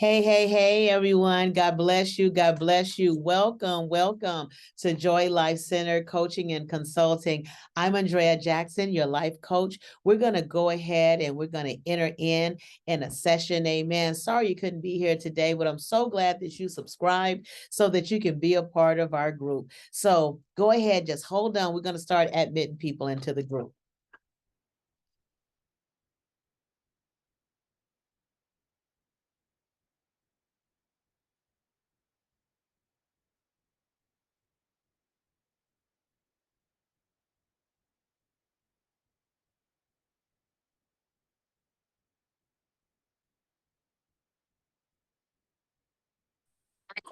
Hey, hey, hey, everyone. God bless you. God bless you. Welcome, welcome to Joy Life Center Coaching and Consulting. I'm Andrea Jackson, your life coach. We're going to go ahead and we're going to enter in a session. Amen. Sorry you couldn't be here today, but I'm so glad that you subscribed so that you can be a part of our group. So go ahead, just hold on. We're going to start admitting people into the group.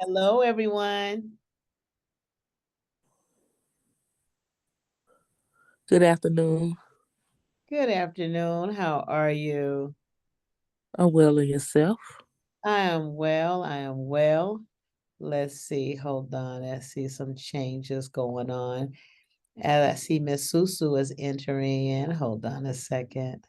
Hello, everyone. Good afternoon. Good afternoon. How are you? I'm well in yourself. I am well. I am well. Let's see. Hold on. I see some changes going on. And I see Miss Susu is entering in. Hold on a second.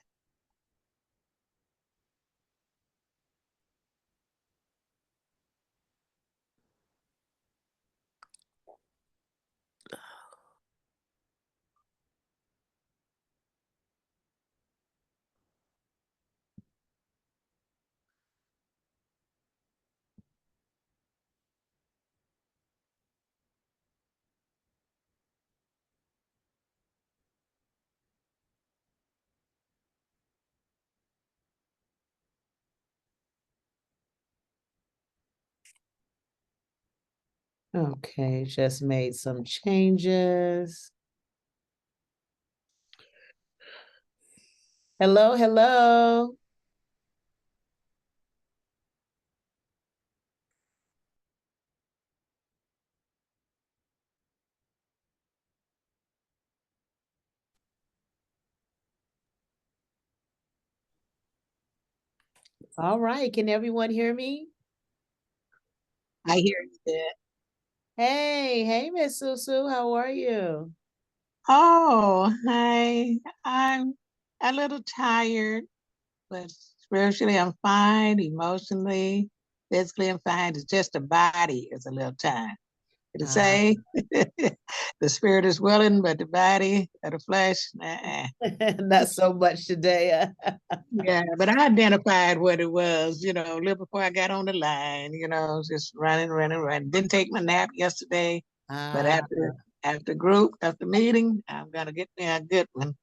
Okay, just made some changes. Hello, hello. All right. Can everyone hear me? I hear you good. Hey, hey, Miss Susu. How are you? Oh, hi. I'm a little tired, but spiritually I'm fine. Emotionally, physically I'm fine. It's just the body is a little tired. To say the spirit is willing, but the body or the flesh, Not so much today. Yeah, but I identified what it was, a little before I got on the line, just running, running, running. Didn't take my nap yesterday, but Ah, after meeting, I'm gonna get me a good one.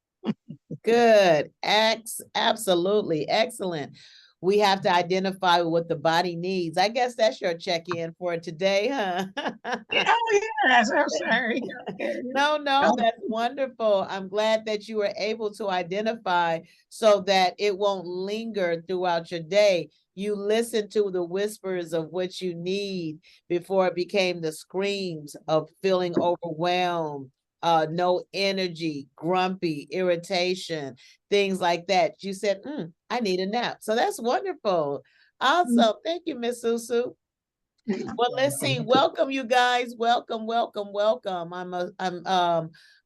good. Absolutely. Excellent. We have to identify what the body needs. I guess that's your check-in for today, huh? Oh yes, I'm sorry. Okay. No, that's wonderful. I'm glad that you were able to identify so that it won't linger throughout your day. You listen to the whispers of what you need before it became the screams of feeling overwhelmed, no energy, grumpy, irritation, things like that. You said, I need a nap. So that's wonderful. Awesome. Thank you, Miss Susu. Well, let's see. Welcome, you guys. Welcome, welcome, welcome.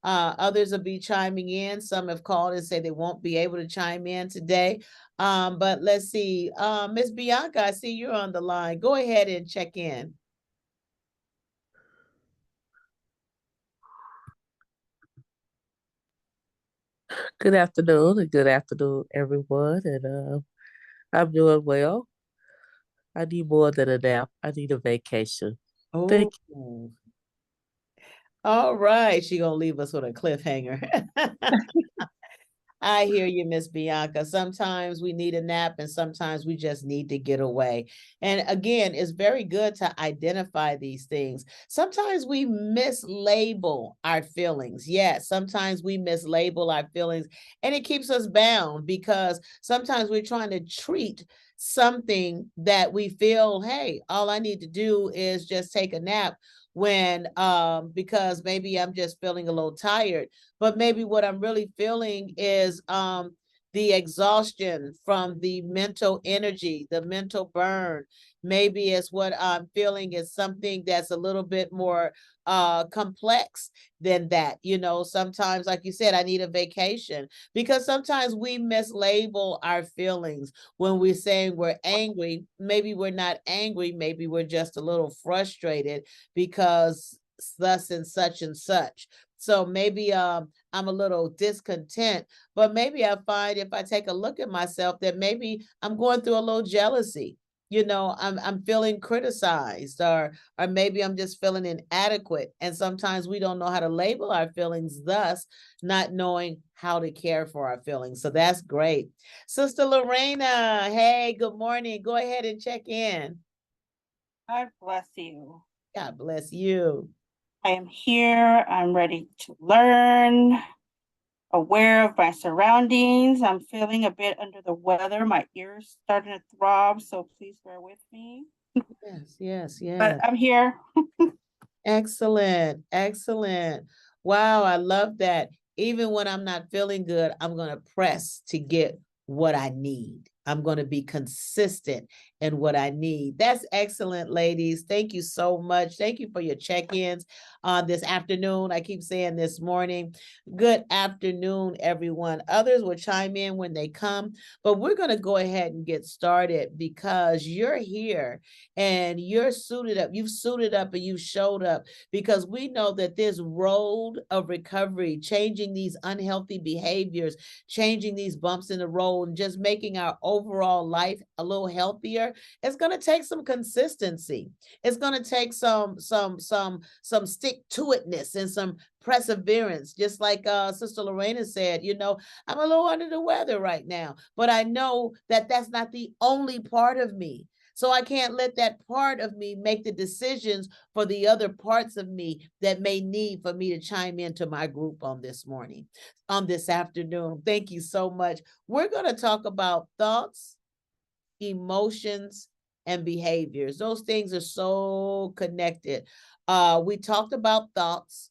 Others will be chiming in. Some have called and say they won't be able to chime in today. But let's see. Miss Bianca, I see you're on the line. Go ahead and check in. Good afternoon and good afternoon, everyone. And I'm doing well. I need more than a nap. I need a vacation. Oh, Thank all right. She gonna leave us with a cliffhanger. I hear you, Miss Bianca. Sometimes we need a nap and sometimes we just need to get away. And again, it's very good to identify these things. Sometimes we mislabel our feelings. Yes, sometimes we mislabel our feelings and it keeps us bound because sometimes we're trying to treat something that we feel, hey, all I need to do is just take a nap when because maybe I'm just feeling a little tired, but maybe what I'm really feeling is the exhaustion from the mental energy, the mental burn. Maybe it's what I'm feeling is something that's a little bit more complex than that. You know, sometimes, like you said, I need a vacation, because sometimes we mislabel our feelings when we're saying we're angry. Maybe we're not angry, maybe we're just a little frustrated because thus and such and such. So maybe I'm a little discontent, but maybe I find if I take a look at myself that maybe I'm going through a little jealousy. You know, I'm feeling criticized, or maybe I'm just feeling inadequate. And sometimes we don't know how to label our feelings, thus not knowing how to care for our feelings. So that's great. Sister Lorena, hey, good morning. Go ahead and check in. God bless you. God bless you. I am here. I'm ready to learn, aware of my surroundings. I'm feeling a bit under the weather. My ears starting to throb, so please bear with me. Yes, yes, yes. But I'm here. Excellent, excellent. Wow, I love that. Even when I'm not feeling good, I'm going to press to get what I need. I'm going to be consistent in what I need. That's excellent, ladies. Thank you so much. Thank you for your check-ins this afternoon. I keep saying this morning. Good afternoon, everyone. Others will chime in when they come, but we're going to go ahead and get started because you're here and you're suited up. You've suited up and you showed up because we know that this road of recovery, changing these unhealthy behaviors, changing these bumps in the road, and just making our overall life a little healthier, it's going to take some consistency. It's going to take some stick to itness and some perseverance. Just like Sister Lorena said, you know, I'm a little under the weather right now, but I know that that's not the only part of me. So I can't let that part of me make the decisions for the other parts of me that may need for me to chime into my group on this morning, on this afternoon. Thank you so much. We're going to talk about thoughts, emotions, and behaviors. Those things are so connected. We talked about thoughts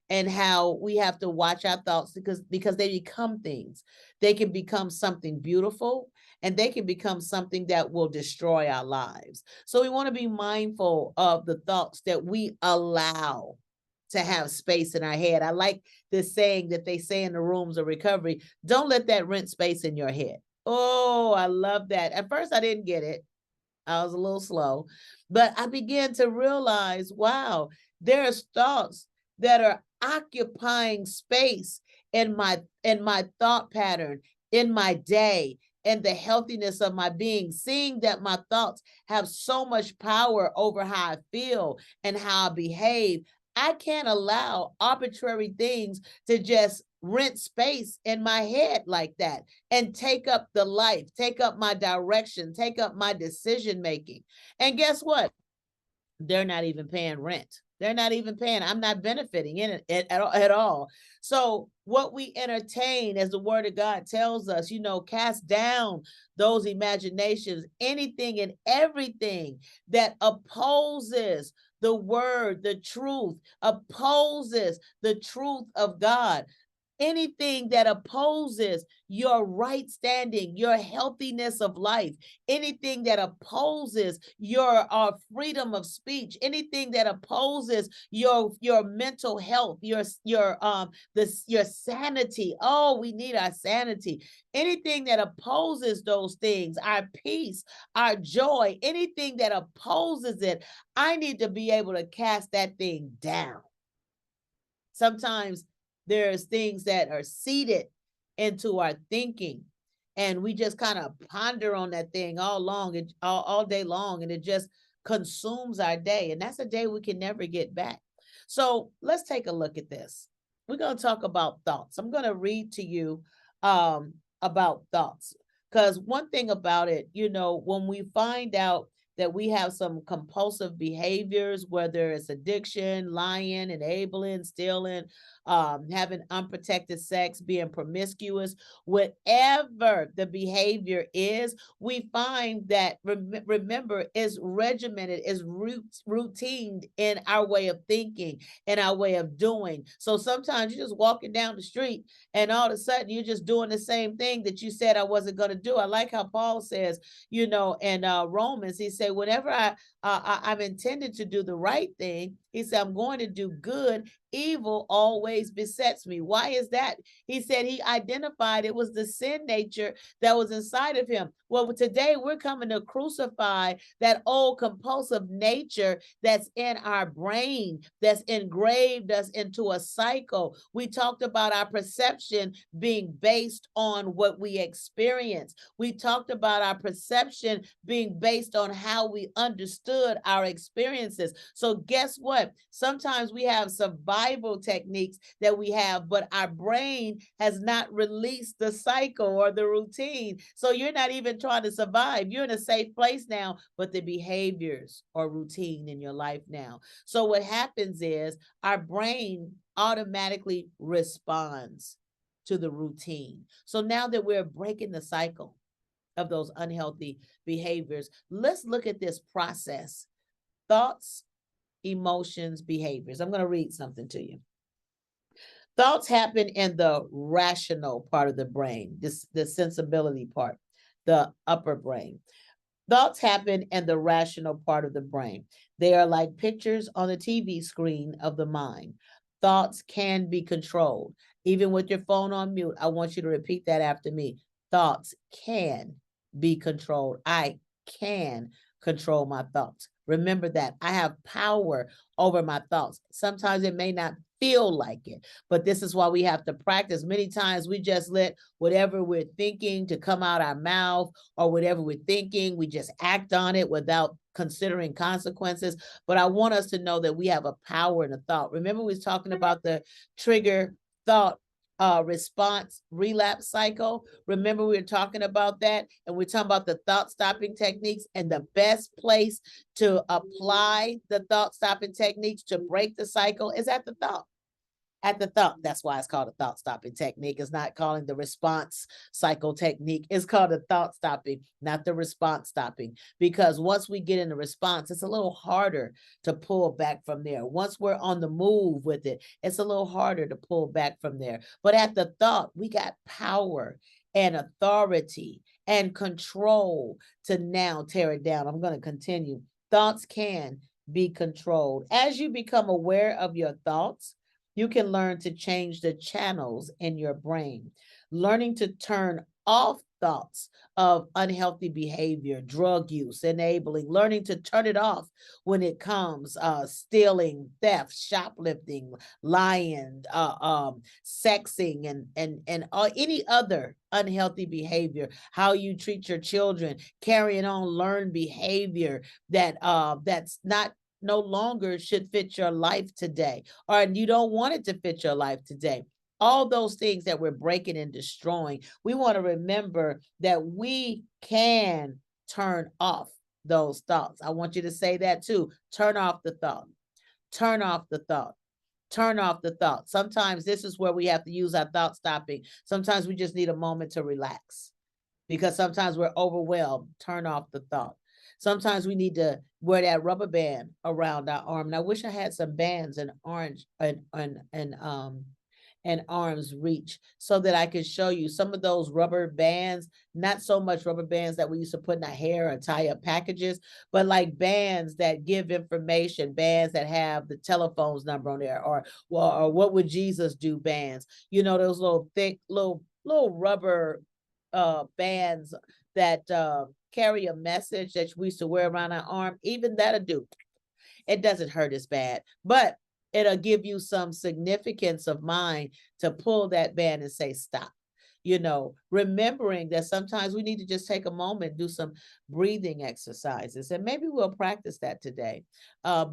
and how we have to watch our thoughts because they become things. They can become something beautiful, and they can become something that will destroy our lives. So we want to be mindful of the thoughts that we allow to have space in our head. I like this saying that they say in the rooms of recovery: don't let that rent space in your head. Oh, I love that. At first I didn't get it. I was a little slow, but I began to realize, wow, there's thoughts that are occupying space in my thought pattern, in my day, and the healthiness of my being, seeing that my thoughts have so much power over how I feel and how I behave. I can't allow arbitrary things to just rent space in my head like that and take up the life, take up my direction, take up my decision making. And guess what? They're not even paying rent. They're not even paying. I'm not benefiting in it at all. So what we entertain, as the word of God tells us, you know, cast down those imaginations, anything and everything that opposes the word, the truth, opposes the truth of God. Anything that opposes your right standing, your healthiness of life, anything that opposes your freedom of speech, anything that opposes your mental health, your sanity. Oh, we need our sanity. Anything that opposes those things, our peace, our joy, anything that opposes it, I need to be able to cast that thing down. Sometimes there's things that are seeded into our thinking, and we just kind of ponder on that thing all day long, and it just consumes our day. And that's a day we can never get back. So let's take a look at this. We're going to talk about thoughts. I'm going to read to you about thoughts, because one thing about it, you know, when we find out that we have some compulsive behaviors, whether it's addiction, lying, enabling, stealing, having unprotected sex, being promiscuous, whatever the behavior is, we find that, remember, is regimented, is routine in our way of thinking and our way of doing. So sometimes you're just walking down the street and all of a sudden you're just doing the same thing that you said I wasn't going to do. I like how Paul says, you know, in Romans, he said, whenever I'm intended to do the right thing, he said, I'm going to do good, evil always besets me. Why is that? He said he identified it was the sin nature that was inside of him. Well, today we're coming to crucify that old compulsive nature that's in our brain, that's engraved us into a cycle. We talked about our perception being based on what we experience. We talked about our perception being based on how we understood our experiences. So guess what? Sometimes we have survival techniques that we have, but our brain has not released the cycle or the routine. So you're not even trying to survive. You're in a safe place now, but the behaviors are routine in your life now. So what happens is our brain automatically responds to the routine. So now that we're breaking the cycle of those unhealthy behaviors, let's look at this process: thoughts, emotions, behaviors. I'm going to read something to you. Thoughts happen in the rational part of the brain, the sensibility part, the upper brain. Thoughts happen in the rational part of the brain. They are like pictures on the TV screen of the mind. Thoughts can be controlled. Even with your phone on mute, I want you to repeat that after me. Thoughts can be controlled. I can control my thoughts. Remember that. I have power over my thoughts. Sometimes it may not feel like it, but this is why we have to practice. Many times we just let whatever we're thinking to come out our mouth, or whatever we're thinking, we just act on it without considering consequences. But I want us to know that we have a power in a thought. Remember, we was talking about the trigger thought response relapse cycle. Remember, we were talking about that, and we're talking about the thought stopping techniques, and the best place to apply the thought stopping techniques to break the cycle is at the thought. At the thought. That's why it's called a thought stopping technique. It's not calling the response cycle technique. It's called a thought stopping, not the response stopping. Because once we get in the response, it's a little harder to pull back from there. Once we're on the move with it, it's a little harder to pull back from there. But at the thought, we got power and authority and control to now tear it down. I'm going to continue. Thoughts can be controlled. As you become aware of your thoughts, you can learn to change the channels in your brain. Learning to turn off thoughts of unhealthy behavior, drug use, enabling, learning to turn it off when it comes stealing, theft, shoplifting, lying, sexing, and any other unhealthy behavior, how you treat your children, carrying on learned behavior that that's no longer should fit your life today, or you don't want it to fit your life today. All those things that we're breaking and destroying, we want to remember that we can turn off those thoughts. I want you to say that too. Turn off the thought. Turn off the thought. Turn off the thought. Sometimes this is where we have to use our thought stopping. Sometimes we just need a moment to relax, because sometimes we're overwhelmed. Turn off the thought. Sometimes we need to wear that rubber band around our arm. And I wish I had some bands in orange and arm's reach, so that I could show you some of those rubber bands, not so much rubber bands that we used to put in our hair or tie up packages, but like bands that give information, bands that have the telephone's number on there, or what would Jesus do bands, you know, those little thick, little rubber bands that carry a message that we used to wear around our arm. Even that'll do. It doesn't hurt as bad, but it'll give you some significance of mind to pull that band and say, stop. You know, remembering that sometimes we need to just take a moment, do some breathing exercises, and maybe we'll practice that today,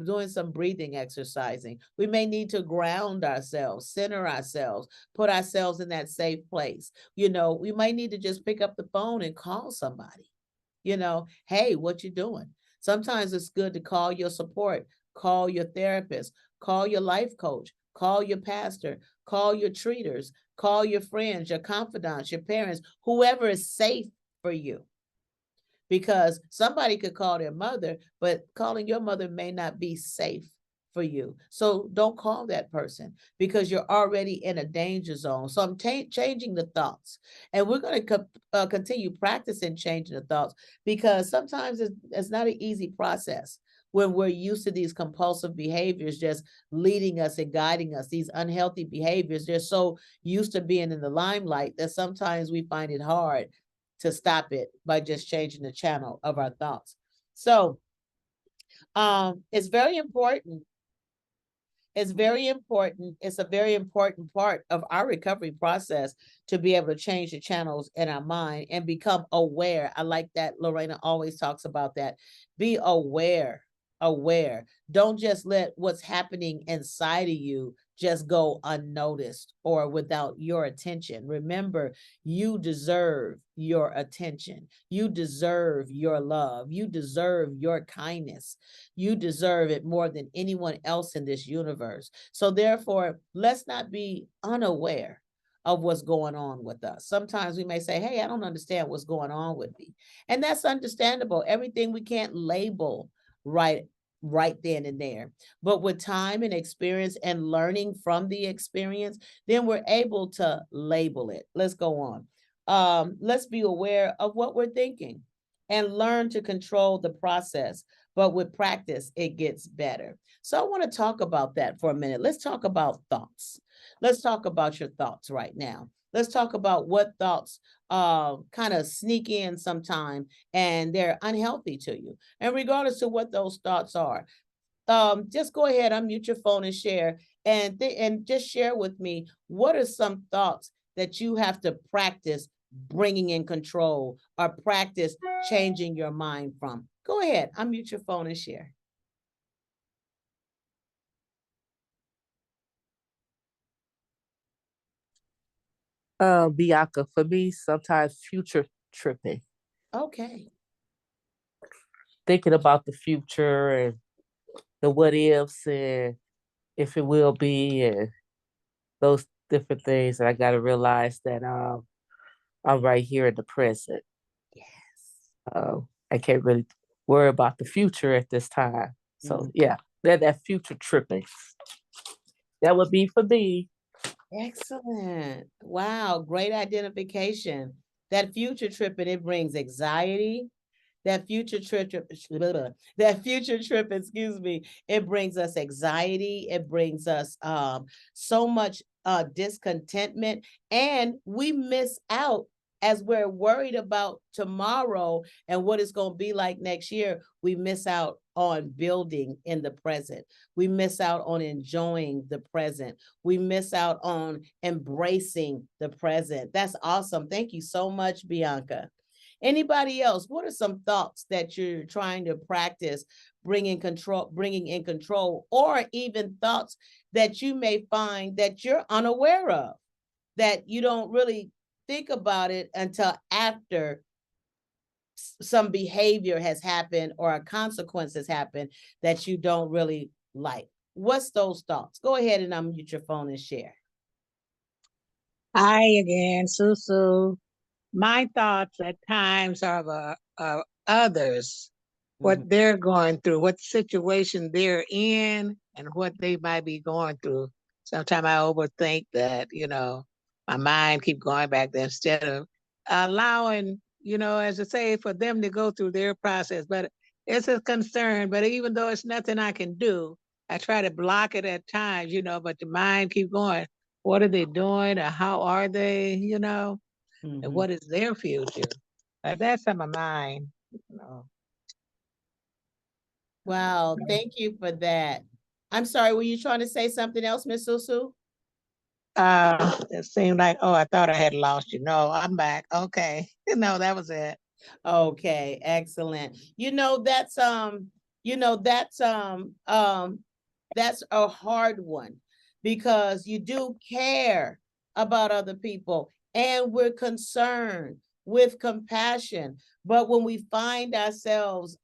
doing some breathing exercising. We may need to ground ourselves, center ourselves, put ourselves in that safe place. You know, we might need to just pick up the phone and call somebody. You know, hey, what you doing? Sometimes it's good to call your support, call your therapist, call your life coach, call your pastor, call your treaters, call your friends, your confidants, your parents, whoever is safe for you. Because somebody could call their mother, but calling your mother may not be safe for you. So don't call that person because you're already in a danger zone. So I'm changing the thoughts, and we're going to continue practicing changing the thoughts, because sometimes it's not an easy process when we're used to these compulsive behaviors just leading us and guiding us. These unhealthy behaviors, they're so used to being in the limelight that sometimes we find it hard to stop it by just changing the channel of our thoughts. So it's very important. It's very important. It's a very important part of our recovery process to be able to change the channels in our mind and become aware. I like that Lorena always talks about that. Be aware. Don't just let what's happening inside of you just go unnoticed or without your attention. Remember, you deserve your attention. You deserve your love. You deserve your kindness. You deserve it more than anyone else in this universe. So therefore, let's not be unaware of what's going on with us. Sometimes we may say, hey, I don't understand what's going on with me. And that's understandable. Everything we can't label right then and there. But with time and experience and learning from the experience, then we're able to label it. Let's go on. Let's be aware of what we're thinking and learn to control the process. But with practice, it gets better. So I want to talk about that for a minute. Let's talk about thoughts. Let's talk about your thoughts right now. Let's talk about what thoughts kind of sneak in sometime and they're unhealthy to you. And regardless of what those thoughts are, just go ahead, unmute your phone and share, and just share with me, what are some thoughts that you have to practice bringing in control or practice changing your mind from? Go ahead, unmute your phone and share. Bianca, for me, sometimes future tripping, Okay. thinking about the future and the what ifs and if it will be and those different things. And I got to realize that I'm right here in the present. Yes. I can't really worry about the future at this time. So yeah, that future tripping. That would be for me. Excellent. Wow, great identification. That future tripping, it brings anxiety. That future trip, excuse me, it brings us anxiety. It brings us so much discontentment, and we miss out as we're worried about tomorrow and what it's going to be like next year. We miss out on building in the present. We miss out on enjoying the present. We miss out on embracing the present. That's awesome. Thank you so much, Bianca. Anybody else? What are some thoughts that you're trying to practice bringing in control, or even thoughts that you may find that you're unaware of, that you don't really think about it until after some behavior has happened or a consequence has happened that you don't really like? What's those thoughts? Go ahead and unmute your phone and share. Hi again, Susu. My thoughts at times are of others, what they're going through, what situation they're in, and what they might be going through. Sometimes I overthink that, my mind keep going back there instead of allowing, as I say, for them to go through their process. But it's a concern. But even though it's nothing I can do, I try to block it at times, but the mind keep going. What are they doing, or how are they, and what is their future? That's on my mind. Wow, thank you for that. I'm sorry, were you trying to say something else, Miss Susu? It seemed like, oh, I thought I had lost you. No, I'm back. Okay. No, that was it. Okay, excellent. That's a hard one, because you do care about other people and we're concerned with compassion. But when we find ourselves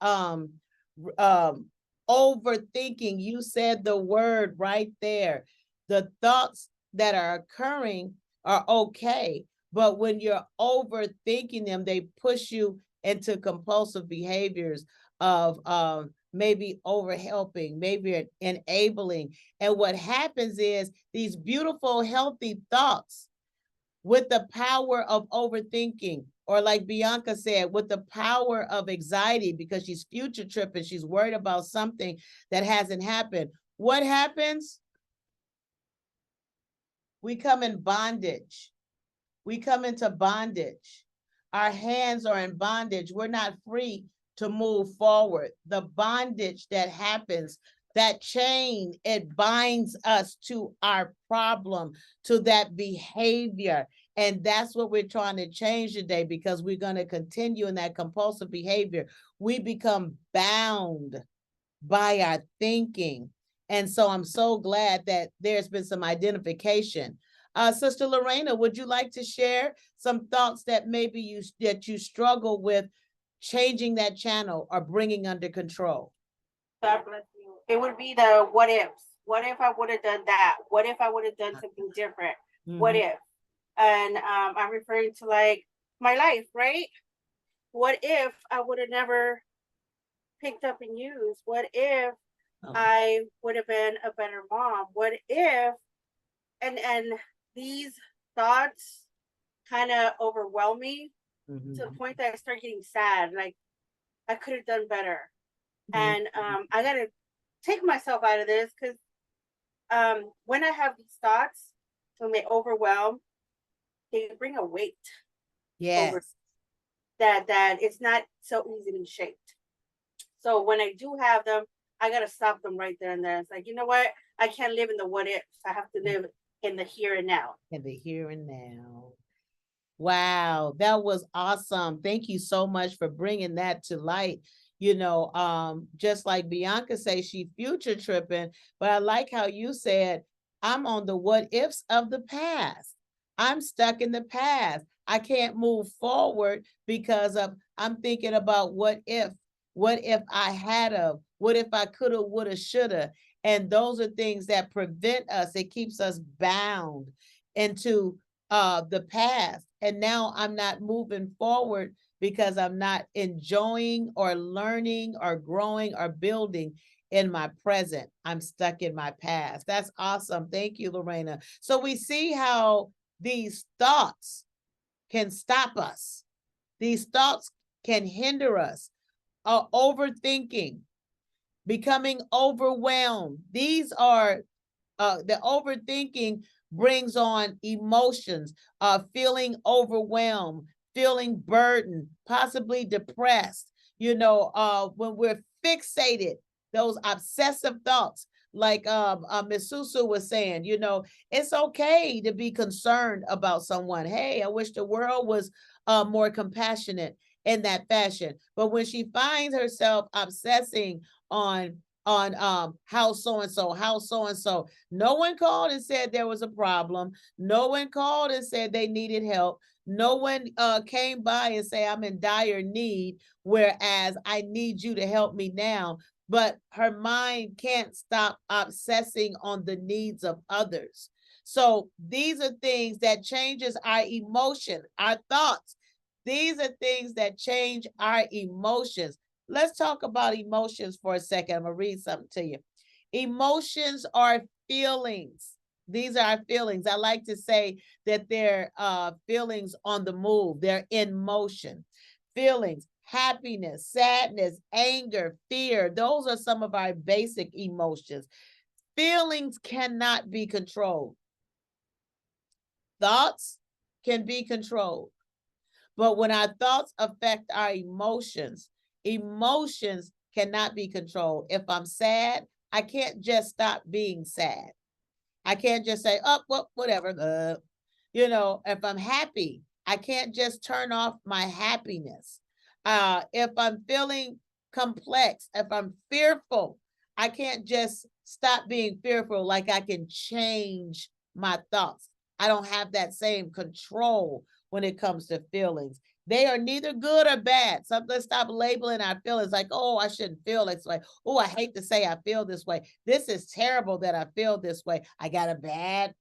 overthinking. You said the word right there. The thoughts that are occurring are okay, but when you're overthinking them, they push you into compulsive behaviors of maybe overhelping, maybe enabling. And what happens is these beautiful, healthy thoughts with the power of overthinking, or like Bianca said, with the power of anxiety, because she's future tripping, she's worried about something that hasn't happened. What happens? We come in bondage. We come into bondage. Our hands are in bondage. We're not free to move forward. The bondage that happens, that chain, it binds us to our problem, to that behavior. And that's what we're trying to change today, because we're going to continue in that compulsive behavior. We become bound by our thinking. And so I'm so glad that there's been some identification. Sister Lorena, would you like to share some thoughts that maybe you struggle with changing that channel or bringing under control? God bless you. It would be the what ifs. What if I would have done that? What if I would have done something different? What Mhm. if? And I'm referring to like my life, right? What if I would have never picked up and used? What if Oh. I would have been a better mom? What if? And these thoughts kind of overwhelm me to the Mhm. point that I start getting sad. Like I could have done better. And I gotta take myself out of this, because when I have these thoughts, when they overwhelm, they bring a weight over Yes. that it's not so easily shaped. So when I do have them, I gotta stop them right there and there. It's like, you know what? I can't live in the what ifs. I have to live in the here and now. In the here and now. Wow, that was awesome. Thank you so much for bringing that to light. Just like Bianca say, she future tripping, but I like how you said, I'm on the what ifs of the past. I'm stuck in the past. I can't move forward because I'm thinking about what if I had of, what if I coulda, woulda, shoulda. And those are things that prevent us. It keeps us bound into the past. And now I'm not moving forward because I'm not enjoying or learning or growing or building in my present. I'm stuck in my past. That's awesome. Thank you, Lorena. So we see how these thoughts can stop us. These thoughts can hinder us. Overthinking, becoming overwhelmed. These are the overthinking brings on emotions, feeling overwhelmed, feeling burdened, possibly depressed. When we're fixated, those obsessive thoughts, like Ms. Susu was saying, it's okay to be concerned about someone. Hey, I wish the world was more compassionate in that fashion. But when she finds herself obsessing on how so-and-so, no one called and said there was a problem. No one called and said they needed help. No one came by and say, I'm in dire need, whereas I need you to help me now. But her mind can't stop obsessing on the needs of others. So these are things that changes our emotion, our thoughts. These are things that change our emotions. Let's talk about emotions for a second. I'm going to read something to you. Emotions are feelings. These are our feelings. I like to say that they're feelings on the move. They're in motion. Feelings, happiness, sadness, anger, fear. Those are some of our basic emotions. Feelings cannot be controlled. Thoughts can be controlled. But when our thoughts affect our emotions, emotions cannot be controlled. If I'm sad, I can't just stop being sad. I can't just say, oh, well, whatever. If I'm happy, I can't just turn off my happiness. If I'm feeling complex, if I'm fearful, I can't just stop being fearful. Like I can change my thoughts. I don't have that same control when it comes to feelings. They are neither good or bad. So let's stop labeling our feelings like, oh, I shouldn't feel this way. Oh, I hate to say I feel this way. This is terrible that I feel this way. I got a bad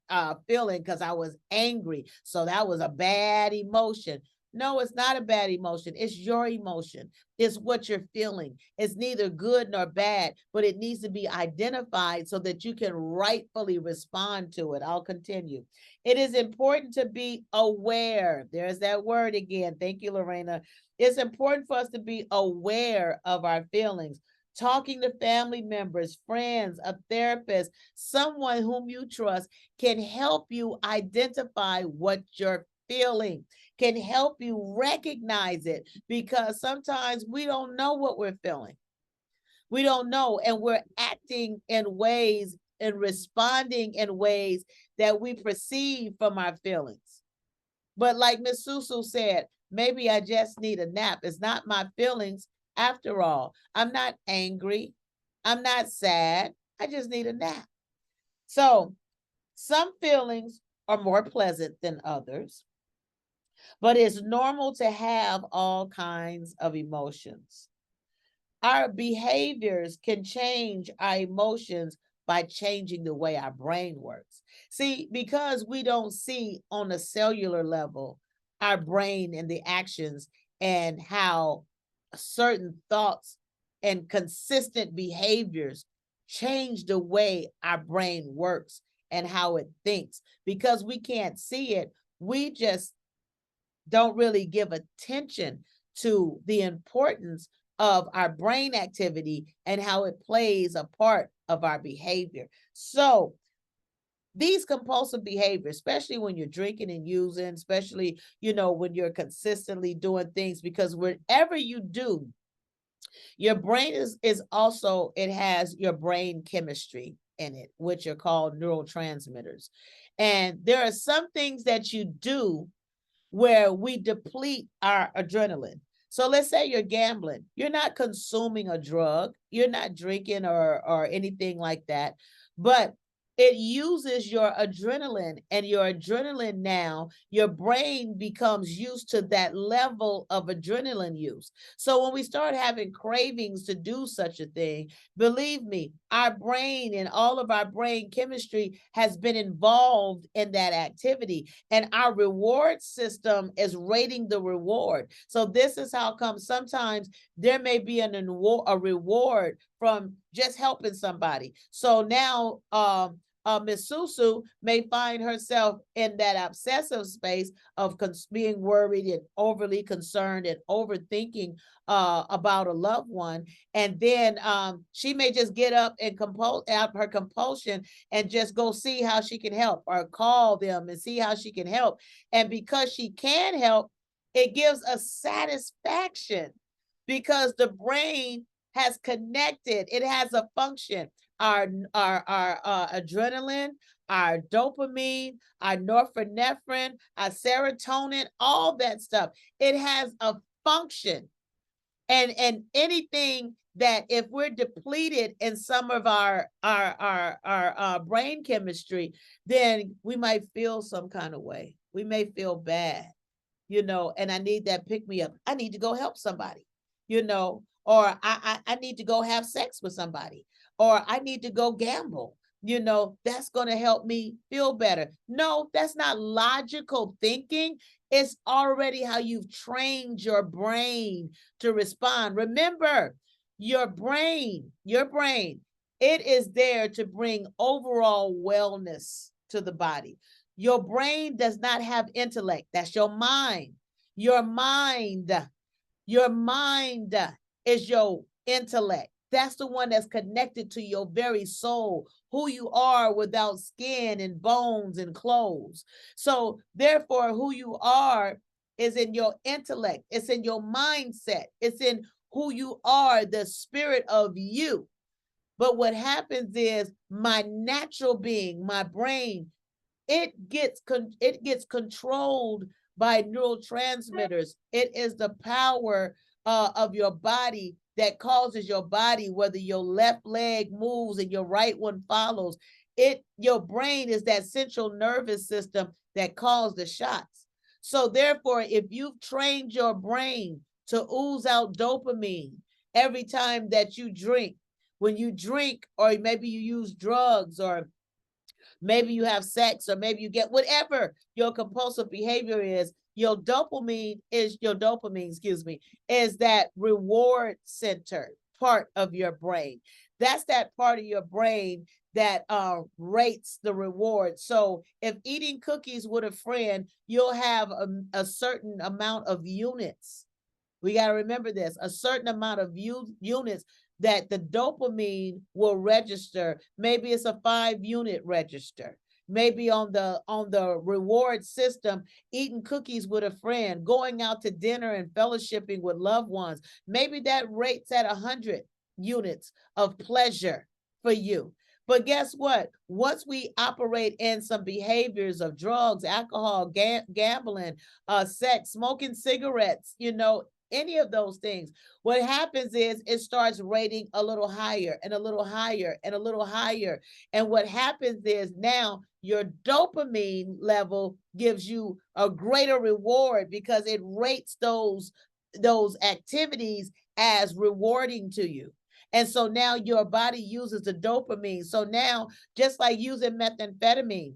feeling because I was angry. So that was a bad emotion. No, it's not a bad emotion. It's your emotion. It's what you're feeling. It's neither good nor bad, but it needs to be identified so that you can rightfully respond to it. I'll continue. It is important to be aware. There's that word again. Thank you, Lorena. It's important for us to be aware of our feelings. Talking to family members, friends, a therapist, someone whom you trust can help you identify what you're feeling, can help you recognize it, because sometimes we don't know what we're feeling. We don't know, and we're acting in ways and responding in ways that we perceive from our feelings. But like Miss Susu said, maybe I just need a nap. It's not my feelings after all. I'm not angry. I'm not sad. I just need a nap. So some feelings are more pleasant than others, but it's normal to have all kinds of emotions. Our behaviors can change our emotions by changing the way our brain works. See, because we don't see on a cellular level our brain and the actions and how certain thoughts and consistent behaviors change the way our brain works and how it thinks. Because we can't see it, we just don't really give attention to the importance of our brain activity and how it plays a part of our behavior. So these compulsive behaviors, especially when you're drinking and using, especially, when you're consistently doing things, because whatever you do, your brain is also, it has your brain chemistry in it, which are called neurotransmitters. And there are some things that you do where we deplete our adrenaline. So let's say you're gambling. You're not consuming a drug. You're not drinking or anything like that. But it uses your adrenaline, and your adrenaline now, your brain becomes used to that level of adrenaline use. So when we start having cravings to do such a thing, believe me, our brain and all of our brain chemistry has been involved in that activity, and our reward system is rating the reward. So this is how come sometimes there may be a reward from just helping somebody. So now Miss Susu may find herself in that obsessive space of being worried and overly concerned and overthinking about a loved one. And then she may just get up and out her compulsion and just go see how she can help, or call them and see how she can help. And because she can help, it gives a satisfaction because the brain has connected. It has a function. Our adrenaline, our dopamine, our norepinephrine, our serotonin, all that stuff. It has a function. And anything that, if we're depleted in some of our brain chemistry, then we might feel some kind of way. We may feel bad, and I need that pick me up. I need to go help somebody, or I need to go have sex with somebody, or I need to go gamble. That's going to help me feel better. No, that's not logical thinking. It's already how you've trained your brain to respond. Remember, your brain, it is there to bring overall wellness to the body. Your brain does not have intellect. That's your mind. Your mind is your intellect. That's the one that's connected to your very soul, who you are without skin and bones and clothes. So therefore, who you are is in your intellect. It's in your mindset. It's in who you are, the spirit of you. But what happens is my natural being, my brain, it gets controlled by neurotransmitters. It is the power of your body that causes your body, whether your left leg moves and your right one follows. Your brain is that central nervous system that calls the shots. So therefore, if you've trained your brain to ooze out dopamine every time that you drink, when you drink, or maybe you use drugs, or maybe you have sex, or maybe you get whatever your compulsive behavior is, your dopamine, excuse me, is that reward center part of your brain. That's that part of your brain that rates the reward. So if eating cookies with a friend, you'll have a certain amount of units. We got to remember this, a certain amount of units that the dopamine will register. Maybe it's a 5-unit register. Maybe on the reward system, eating cookies with a friend, going out to dinner and fellowshipping with loved ones, maybe that rates at 100 units of pleasure for you. But guess what? Once we operate in some behaviors of drugs, alcohol, gambling, sex, smoking cigarettes, any of those things, what happens is it starts rating a little higher and a little higher and a little higher. And what happens is now your dopamine level gives you a greater reward because it rates those activities as rewarding to you. And so now your body uses the dopamine. So now, just like using methamphetamine,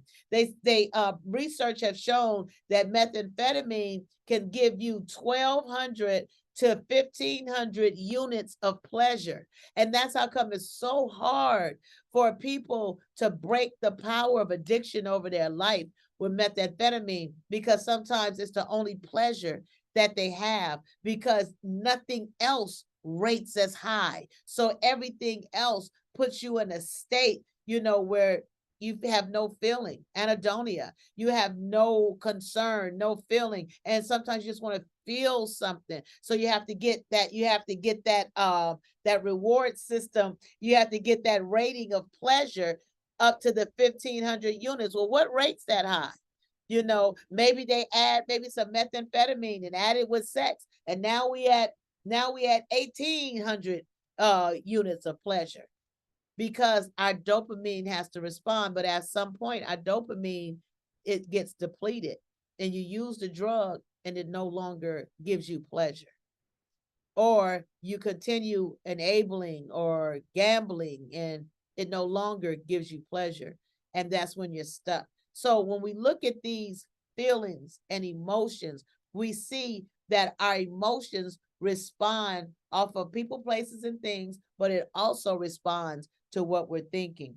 research has shown that methamphetamine can give you 1,200 to 1,500 units of pleasure. And that's how come it's so hard for people to break the power of addiction over their life with methamphetamine, because sometimes it's the only pleasure that they have, because nothing else rates as high. So everything else puts you in a state, where you have no feeling, anhedonia. You have no concern, no feeling. And sometimes you just want to feel something. So you have to get that, that reward system. You have to get that rating of pleasure up to the 1,500 units. Well, what rates that high? Maybe they add some methamphetamine and add it with sex. And now we at 1,800 units of pleasure, because our dopamine has to respond. But at some point, our dopamine, it gets depleted, and you use the drug and it no longer gives you pleasure. Or you continue enabling or gambling and it no longer gives you pleasure. And that's when you're stuck. So when we look at these feelings and emotions, we see that our emotions respond off of people, places, and things, but it also responds to what we're thinking.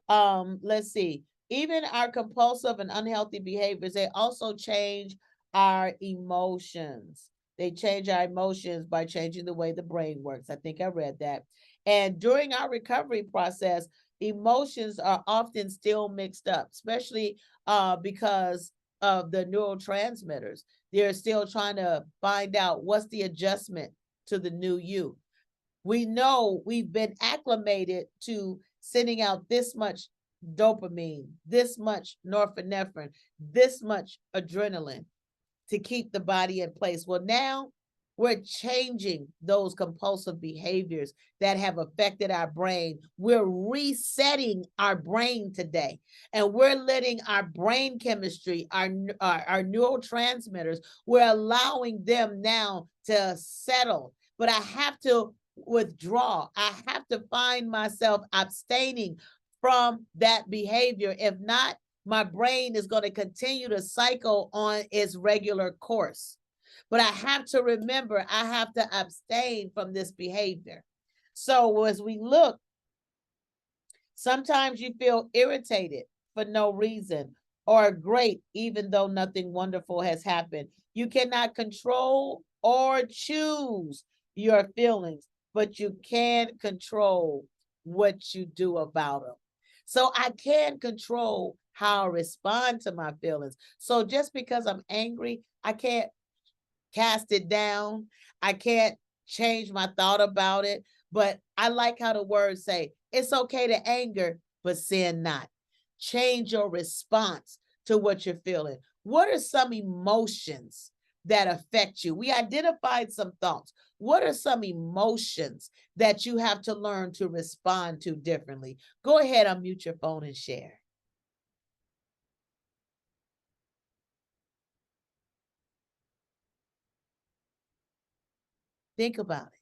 Let's see. Even our compulsive and unhealthy behaviors, they also change our emotions. They change our emotions by changing the way the brain works. I think I read that. And during our recovery process, emotions are often still mixed up, especially because of the neurotransmitters. They're still trying to find out what's the adjustment to the new you. We know we've been acclimated to sending out this much dopamine, this much norepinephrine, this much adrenaline to keep the body in place. Well, now we're changing those compulsive behaviors that have affected our brain. We're resetting our brain today, and we're letting our brain chemistry, our neurotransmitters, we're allowing them now to settle. But I have to withdraw. I have to find myself abstaining from that behavior. If not, my brain is going to continue to cycle on its regular course. But I have to remember, I have to abstain from this behavior. So as we look, sometimes you feel irritated for no reason, or great even though nothing wonderful has happened. You cannot control or choose your feelings, but you can control what you do about them. So I can control how I respond to my feelings. So just because I'm angry, I can't cast it down. I can't change my thought about it. But I like how the words say, it's okay to anger, but sin not. Change your response to what you're feeling. What are some emotions that affect you? We identified some thoughts. What are some emotions that you have to learn to respond to differently? Go ahead, unmute your phone and share. Think about it.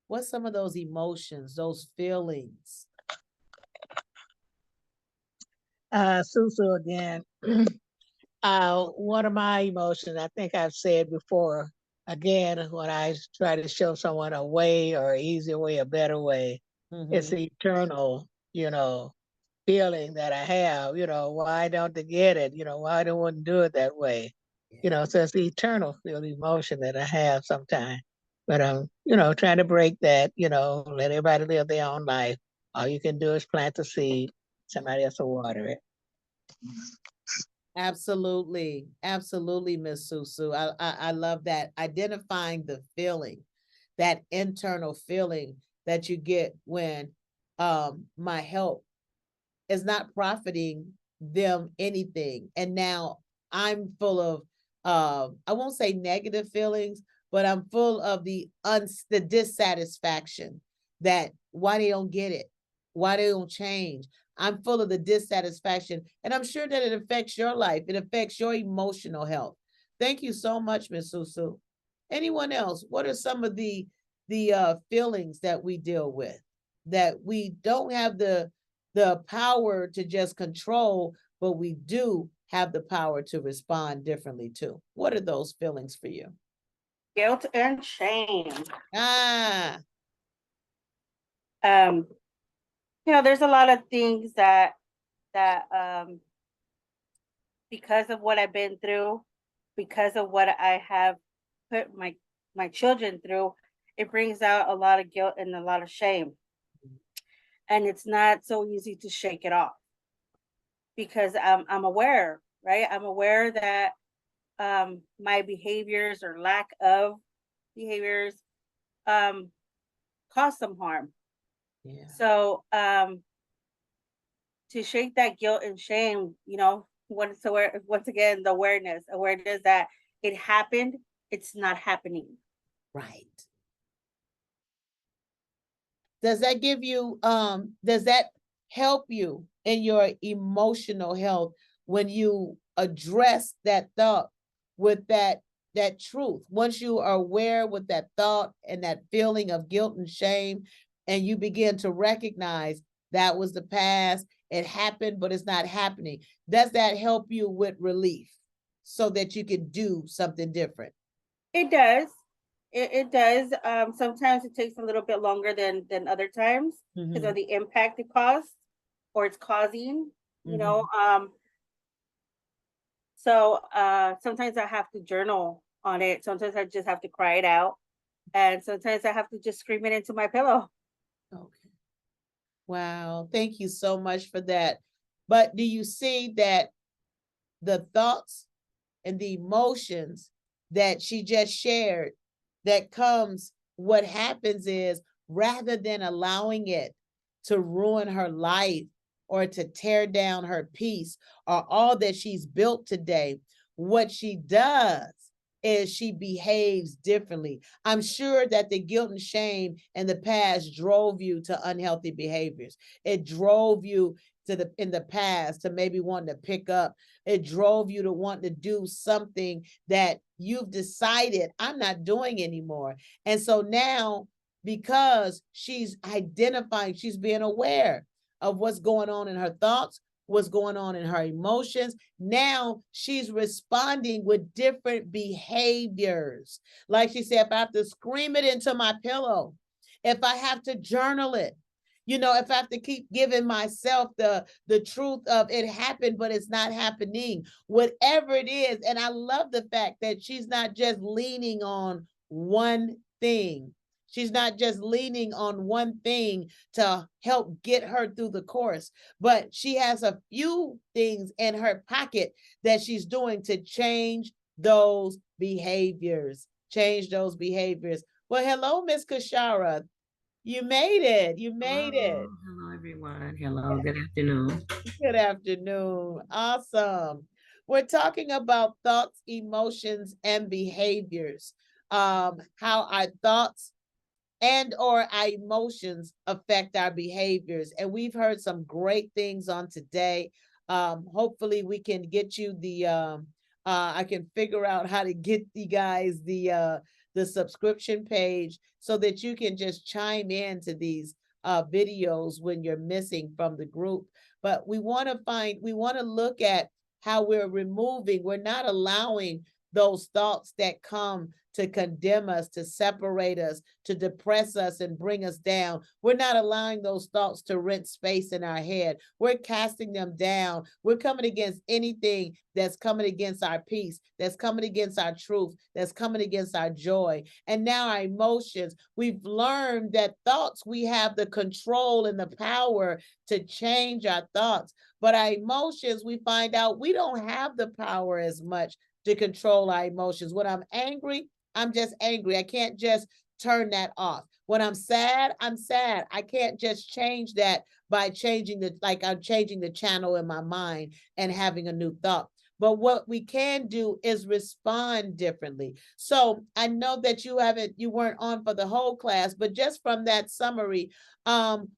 What's some of those emotions, those feelings? Susu again. One of my emotions, I think I've said before, again, when I try to show someone a way or an easier way, a better way, it's Mhm. the eternal, feeling that I have, why don't they get it? Why they wouldn't do it that way? So it's the eternal feeling, emotion that I have sometimes. But I'm, trying to break that, let everybody live their own life. All you can do is plant the seed, somebody else will water it. Absolutely. Absolutely, Miss Susu. I love that. Identifying the feeling, that internal feeling that you get when my help is not profiting them anything. And now I'm full of I won't say negative feelings, but I'm full of the dissatisfaction that why they don't get it, why they don't change. I'm full of the dissatisfaction, and I'm sure that it affects your life. It affects your emotional health. Thank you so much, Miss Susu. Anyone else? What are some of the feelings that we deal with that we don't have the power to just control, but we do have the power to respond differently too? What are those feelings for you? Guilt and shame. Ah, Um, there's a lot of things that because of what I've been through, because of what I have put my children through, it brings out a lot of guilt and a lot of shame. And it's not so easy to shake it off because I'm aware, right? I'm aware that my behaviors or lack of behaviors cause some harm. yeah. So to shake that guilt and shame, once again, the awareness that it happened, it's not happening. Right. Does that give you does that help you in your emotional health when you address that thought with that truth? Once you are aware with that thought and that feeling of guilt and shame, and you begin to recognize that was the past, it happened, but it's not happening. Does that help you with relief so that you can do something different? It does. It does. Sometimes it takes a little bit longer than other times because of the impact it caused or it's causing, So sometimes I have to journal on it. Sometimes I just have to cry it out. And sometimes I have to just scream it into my pillow. Okay. Wow. Thank you so much for that. But do you see that the thoughts and the emotions that she just shared that comes, what happens is rather than allowing it to ruin her life or to tear down her peace or all that she's built today, what she does is she behaves differently. I'm sure that the guilt and shame in the past drove you to unhealthy behaviors. It drove you in the past to maybe want to pick up. It drove you to want to do something that you've decided I'm not doing anymore. And so now, because she's identifying, she's being aware of what's going on in her thoughts, what's going on in her emotions. Now she's responding with different behaviors. Like she said, if I have to scream it into my pillow, if I have to journal it, if I have to keep giving myself the truth of it happened, but it's not happening, whatever it is. And I love the fact that she's not just leaning on one thing. She's not just leaning on one thing to help get her through the course, but she has a few things in her pocket that she's doing to change those behaviors. Change those behaviors. Well, hello, Miss Kashara. You made it. You made it. Hello, everyone. Hello, good afternoon. Good afternoon. Awesome. We're talking about thoughts, emotions, and behaviors. How our thoughts and or our emotions affect our behaviors. And we've heard some great things on today. Hopefully we can get you the I can figure out how to get you guys the subscription page so that you can just chime in to these videos when you're missing from the group. But we want to look at how we're not allowing those thoughts that come to condemn us, to separate us, to depress us and bring us down. We're not allowing those thoughts to rent space in our head. We're casting them down. We're coming against anything that's coming against our peace, that's coming against our truth, that's coming against our joy. And now our emotions, we've learned that thoughts, we have the control and the power to change our thoughts. But our emotions, we find out we don't have the power as much to control our emotions. When I'm angry, I'm just angry. I can't just turn that off. When I'm sad, I'm sad. I can't just change that by I'm changing the channel in my mind and having a new thought. But what we can do is respond differently. So I know that you weren't on for the whole class, but just from that summary,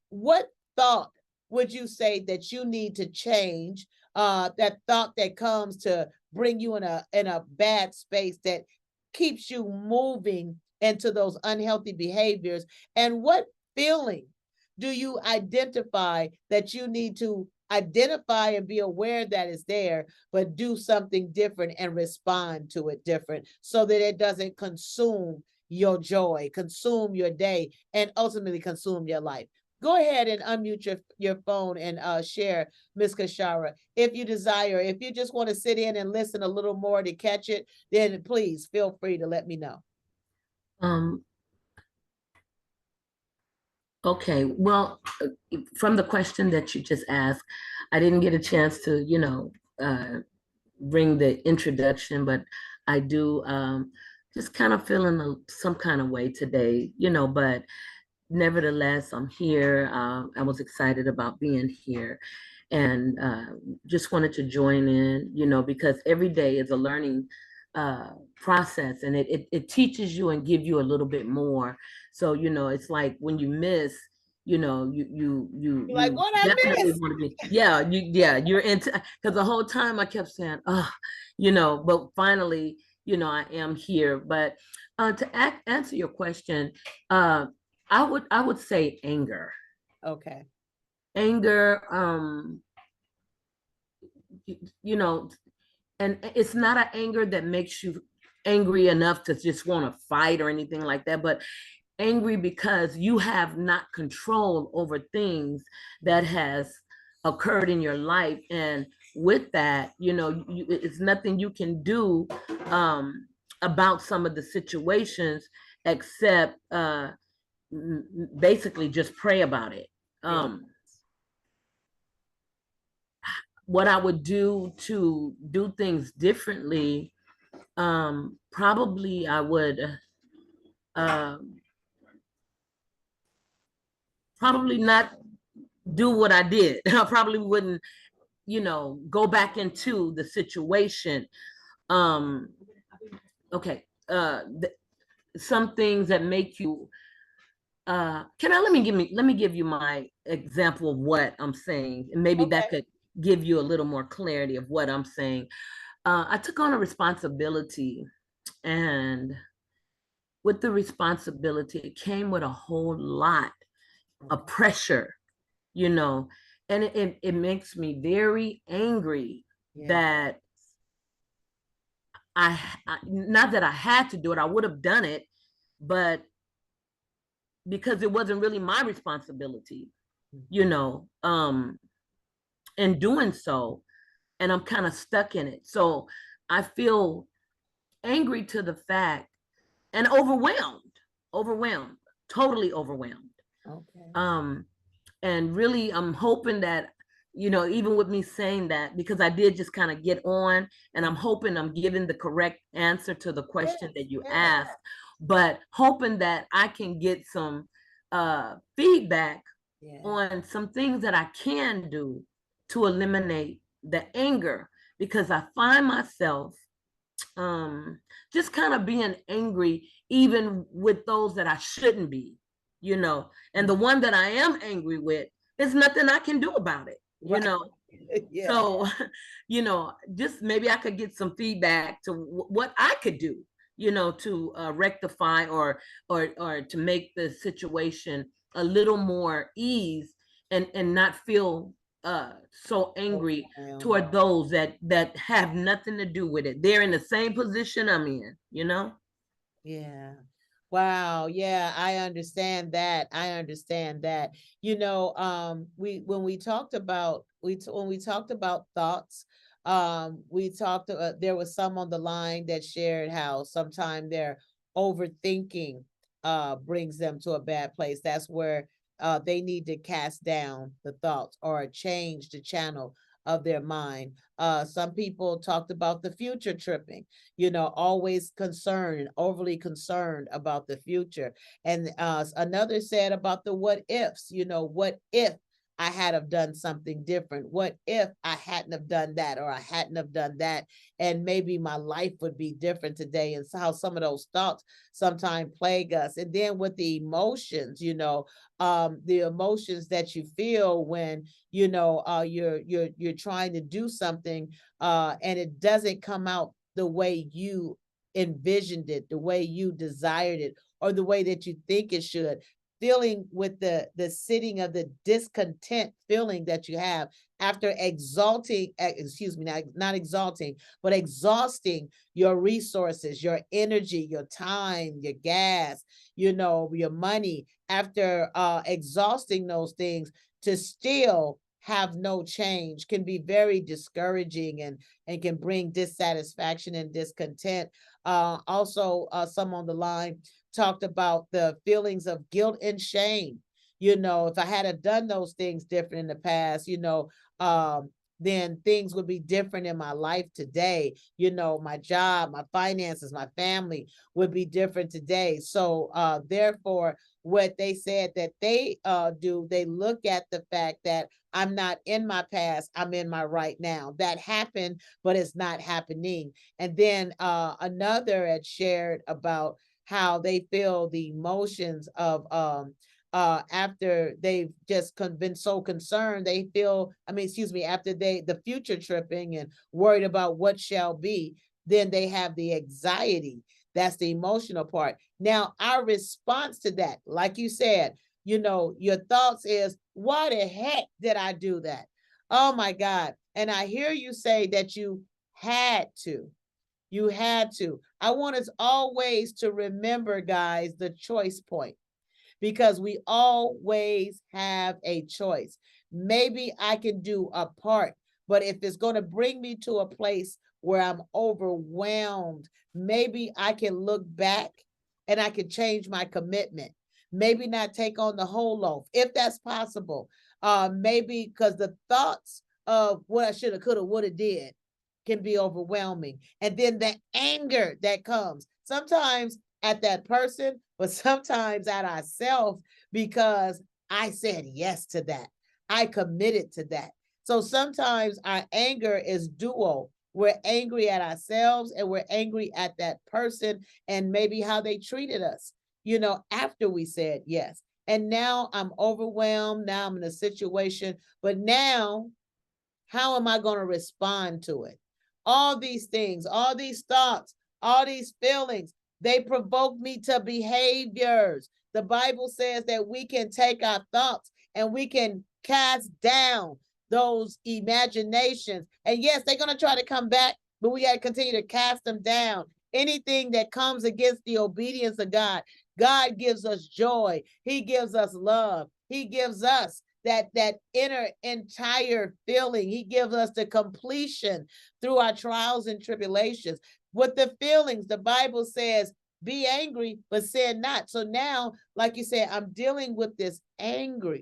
what thought would you say that you need to change? That thought that comes to bring you in a bad space that keeps you moving into those unhealthy behaviors. And what feeling do you identify that you need to identify and be aware that is there, but do something different and respond to it different so that it doesn't consume your joy, consume your day, and ultimately consume your life? Go ahead and unmute your phone and share, Ms. Kashara, if you desire. If you just want to sit in and listen a little more to catch it, then please feel free to let me know. Okay, well, from the question that you just asked, I didn't get a chance to, bring the introduction, but I do just kind of feeling some kind of way today, but nevertheless, I'm here. I was excited about being here and just wanted to join in, because every day is a learning process, and it teaches you and give you a little bit more. So, it's like when you miss, you Like, what I definitely missed? want to be, you're into, because the whole time I kept saying, oh, but finally, I am here. But to answer your question, I would say anger. Okay. Anger, and it's not an anger that makes you angry enough to just want to fight or anything like that, but angry because you have not control over things that has occurred in your life. And with that, it's nothing you can do about some of the situations except basically just pray about it. What I would do to do things differently, probably I would probably not do what I did. I probably wouldn't, go back into the situation. Okay. Some things that make you let me give you my example of what I'm saying, and maybe that could give you a little more clarity of what I'm saying. I took on a responsibility, and with the responsibility, it came with a whole lot of pressure, and it makes me very angry that I not that I had to do it, I would have done it, but because it wasn't really my responsibility, in doing so, and I'm kind of stuck in it. So I feel angry to the fact and overwhelmed, totally overwhelmed. Okay. And really, I'm hoping that, even with me saying that, because I did just kind of get on, and I'm hoping I'm giving the correct answer to the question that you asked, but hoping that I can get some feedback on some things that I can do to eliminate the anger, because I find myself just kind of being angry even with those that I shouldn't be, and the one that I am angry with, there's nothing I can do about it, Yeah. So, just maybe I could get some feedback to what I could do, to rectify or to make the situation a little more ease and not feel so angry toward those that have nothing to do with it. They're in the same position I'm in. Yeah. Wow. Yeah, I understand that. I understand that. When we talked about when we talked about thoughts, we talked there was some on the line that shared how sometimes their overthinking brings them to a bad place. That's where they need to cast down the thoughts or change the channel of their mind. Some people talked about the future tripping, always concerned and overly concerned about the future. And another said about the what ifs, what if I had have done something different? What if I hadn't have done that or I hadn't have done that? And maybe my life would be different today. And so how some of those thoughts sometimes plague us. And then with the emotions, the emotions that you feel when you're trying to do something and it doesn't come out the way you envisioned it, the way you desired it, or the way that you think it should. Feeling with the sitting of the discontent feeling that you have after not exalting, but exhausting your resources, your energy, your time, your gas, your money, after exhausting those things to still have no change can be very discouraging and can bring dissatisfaction and discontent. Also, some on the line talked about the feelings of guilt and shame. If I had done those things different in the past, then things would be different in my life today. My job, my finances, my family would be different today. So therefore, what they said that they do, they look at the fact that I'm not in my past, I'm in my right now. That happened, but it's not happening. And then another had shared about how they feel the emotions of after they've just been so concerned, they feel, after the future tripping and worried about what shall be, then they have the anxiety. That's the emotional part. Now, our response to that, like you said, your thoughts is, why the heck did I do that? Oh my God. And I hear you say that you had to. You had to. I want us always to remember, guys, the choice point, because we always have a choice. Maybe I can do a part, but if it's going to bring me to a place where I'm overwhelmed, maybe I can look back and I can change my commitment. Maybe not take on the whole loaf, if that's possible. Maybe because the thoughts of what I should have, could have, would have, did can be overwhelming. And then the anger that comes sometimes at that person, but sometimes at ourselves, because I said yes to that. I committed to that. So sometimes our anger is dual. We're angry at ourselves and we're angry at that person and maybe how they treated us, after we said yes. And now I'm overwhelmed. Now I'm in a situation, but now how am I going to respond to it? All these things, all these thoughts, all these feelings, they provoke me to behaviors. The Bible says that we can take our thoughts and we can cast down those imaginations. And yes, they're going to try to come back, but we got to continue to cast them down. Anything that comes against the obedience of God, God gives us joy. He gives us love. He gives us that inner entire feeling. He gives us the completion through our trials and tribulations. With the feelings, the Bible says, be angry, but sin not. So now, like you said, I'm dealing with this anger.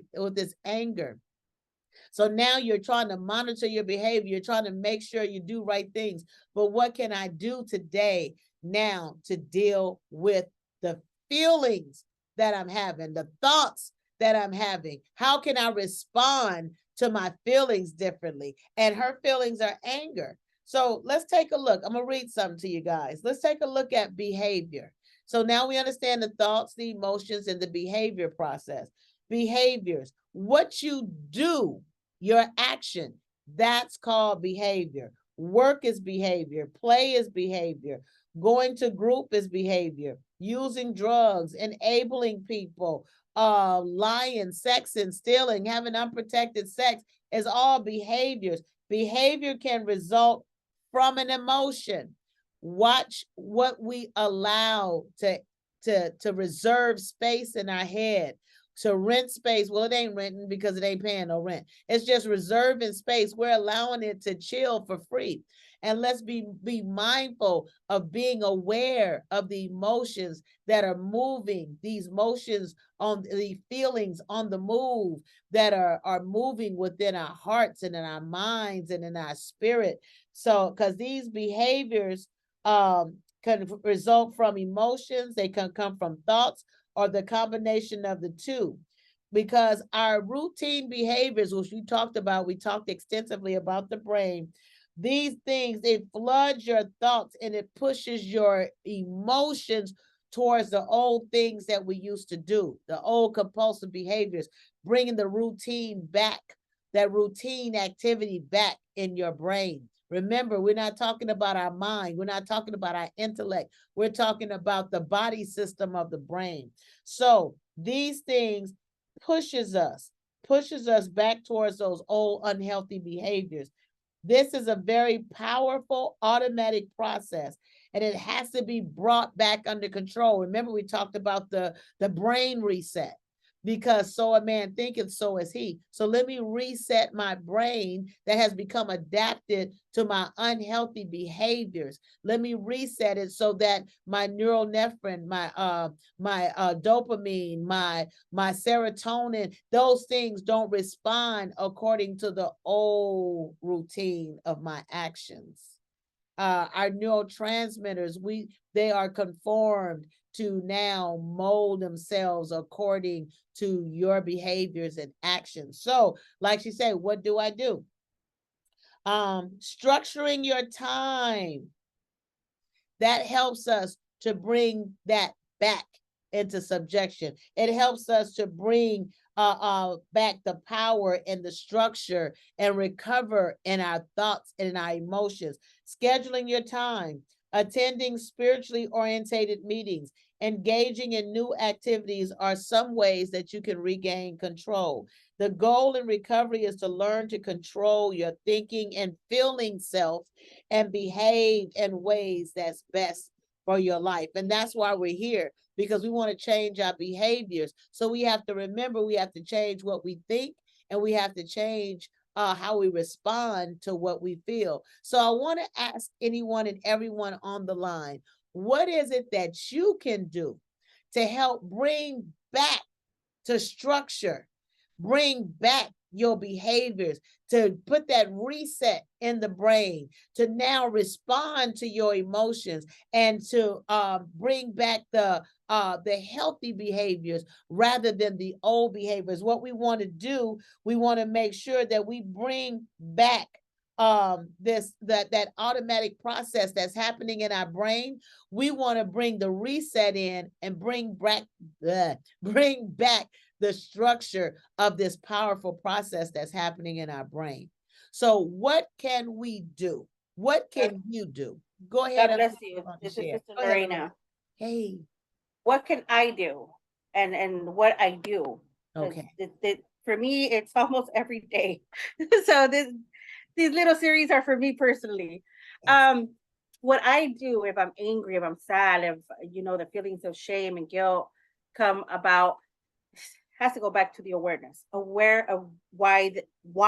So now you're trying to monitor your behavior. You're trying to make sure you do right things. But what can I do today now to deal with the feelings that I'm having, the thoughts that I'm having? How can I respond to my feelings differently? And her feelings are anger. So let's take a look. I'm going to read something to you guys. Let's take a look at behavior. So now we understand the thoughts, the emotions, and the behavior process. Behaviors, what you do, your action That's called behavior. Work is behavior. Play is behavior. Going to group is behavior. Using drugs, enabling people, lying, sexing, stealing, having unprotected sex is all behaviors. Behavior can result from an emotion. Watch what we allow to reserve space in our head, to rent space. Well, it ain't renting because it ain't paying no rent. It's just reserving space. We're allowing it to chill for free. And let's be mindful of being aware of the emotions that are moving, these emotions on the feelings on the move that are moving within our hearts and in our minds and in our spirit. So, because these behaviors can result from emotions, they can come from thoughts, or the combination of the two. Because our routine behaviors, which we talked extensively about the brain, these things, it floods your thoughts and it pushes your emotions towards the old things that we used to do, the old compulsive behaviors, bringing the routine back, that routine activity back in your brain. Remember, we're not talking about our mind. We're not talking about our intellect. We're talking about the body system of the brain. So these things pushes us back towards those old unhealthy behaviors. This is a very powerful automatic process, and it has to be brought back under control. Remember, we talked about the brain reset, because so a man thinketh, so is he. So let me reset my brain that has become adapted to my unhealthy behaviors. Let me reset it so that my neurolephin, my dopamine, my serotonin, those things don't respond according to the old routine of my actions. Our neurotransmitters, they are conformed to now mold themselves according to your behaviors and actions. So, like she said, what do I do? Structuring your time. That helps us to bring that back into subjection. It helps us to bring back the power and the structure and recover in our thoughts and in our emotions. Scheduling your time, attending spiritually orientated meetings, engaging in new activities are some ways that you can regain control. The goal in recovery is to learn to control your thinking and feeling self and behave in ways that's best for your life. And that's why we're here, because we want to change our behaviors. So we have to remember, we have to change what we think, and we have to change how we respond to what we feel. So I want to ask anyone and everyone on the line, what is it that you can do to help bring back to structure, bring back your behaviors, to put that reset in the brain, to now respond to your emotions, and to bring back the healthy behaviors rather than the old behaviors. What we want to do, we want to make sure that we bring back that automatic process that's happening in our brain. We want to bring the reset in and bring back the structure of this powerful process that's happening in our brain. So what can we do? What can you do? Go ahead. God bless you. This is Sister Lorena. Hey. What can I do? And what I do. Okay. For me, it's almost every day. So these little series are for me personally. What I do if I'm angry, if I'm sad, if the feelings of shame and guilt come about, has to go back to the awareness, aware of why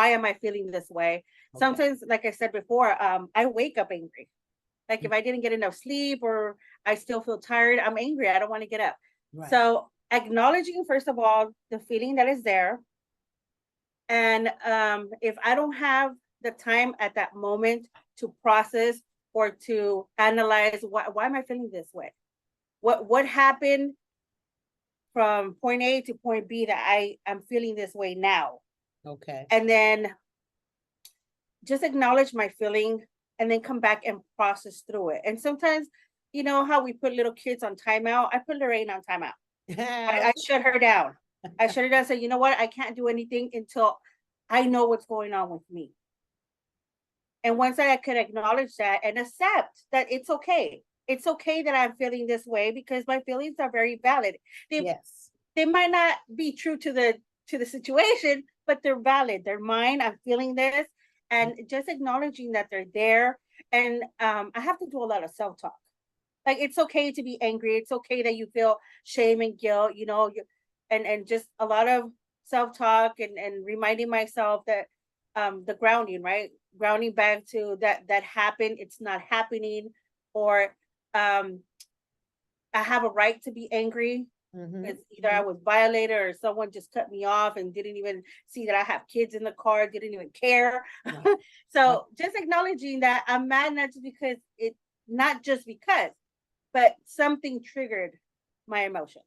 am I feeling this way. Okay. Sometimes, like I said before, I wake up angry. Like if I didn't get enough sleep or I still feel tired, I'm angry. I don't want to get up. Right. So acknowledging, first of all, the feeling that is there. And if I don't have the time at that moment to process or to analyze why am I feeling this way? What happened from point A to point B that I am feeling this way now? Okay. And then just acknowledge my feeling and then come back and process through it. And sometimes, you know how we put little kids on timeout? I put Lorraine on timeout. I shut her down. I shut her down and say, you know what? I can't do anything until I know what's going on with me. And once I could acknowledge that and accept that it's okay. It's okay that I'm feeling this way because my feelings are very valid. They Yes. they might not be true to the situation, but they're valid. They're mine. I'm feeling this. And just acknowledging that they're there. And I have to do a lot of self-talk. Like it's okay to be angry. It's okay that you feel shame and guilt, and just a lot of self-talk and reminding myself that the grounding, right? Grounding back to that happened, it's not happening, or I have a right to be angry. Mhm. It's either I was violated or someone just cut me off and didn't even see that I have kids in the car, didn't even care. Right. So just acknowledging that I'm mad not just because, but something triggered my emotion.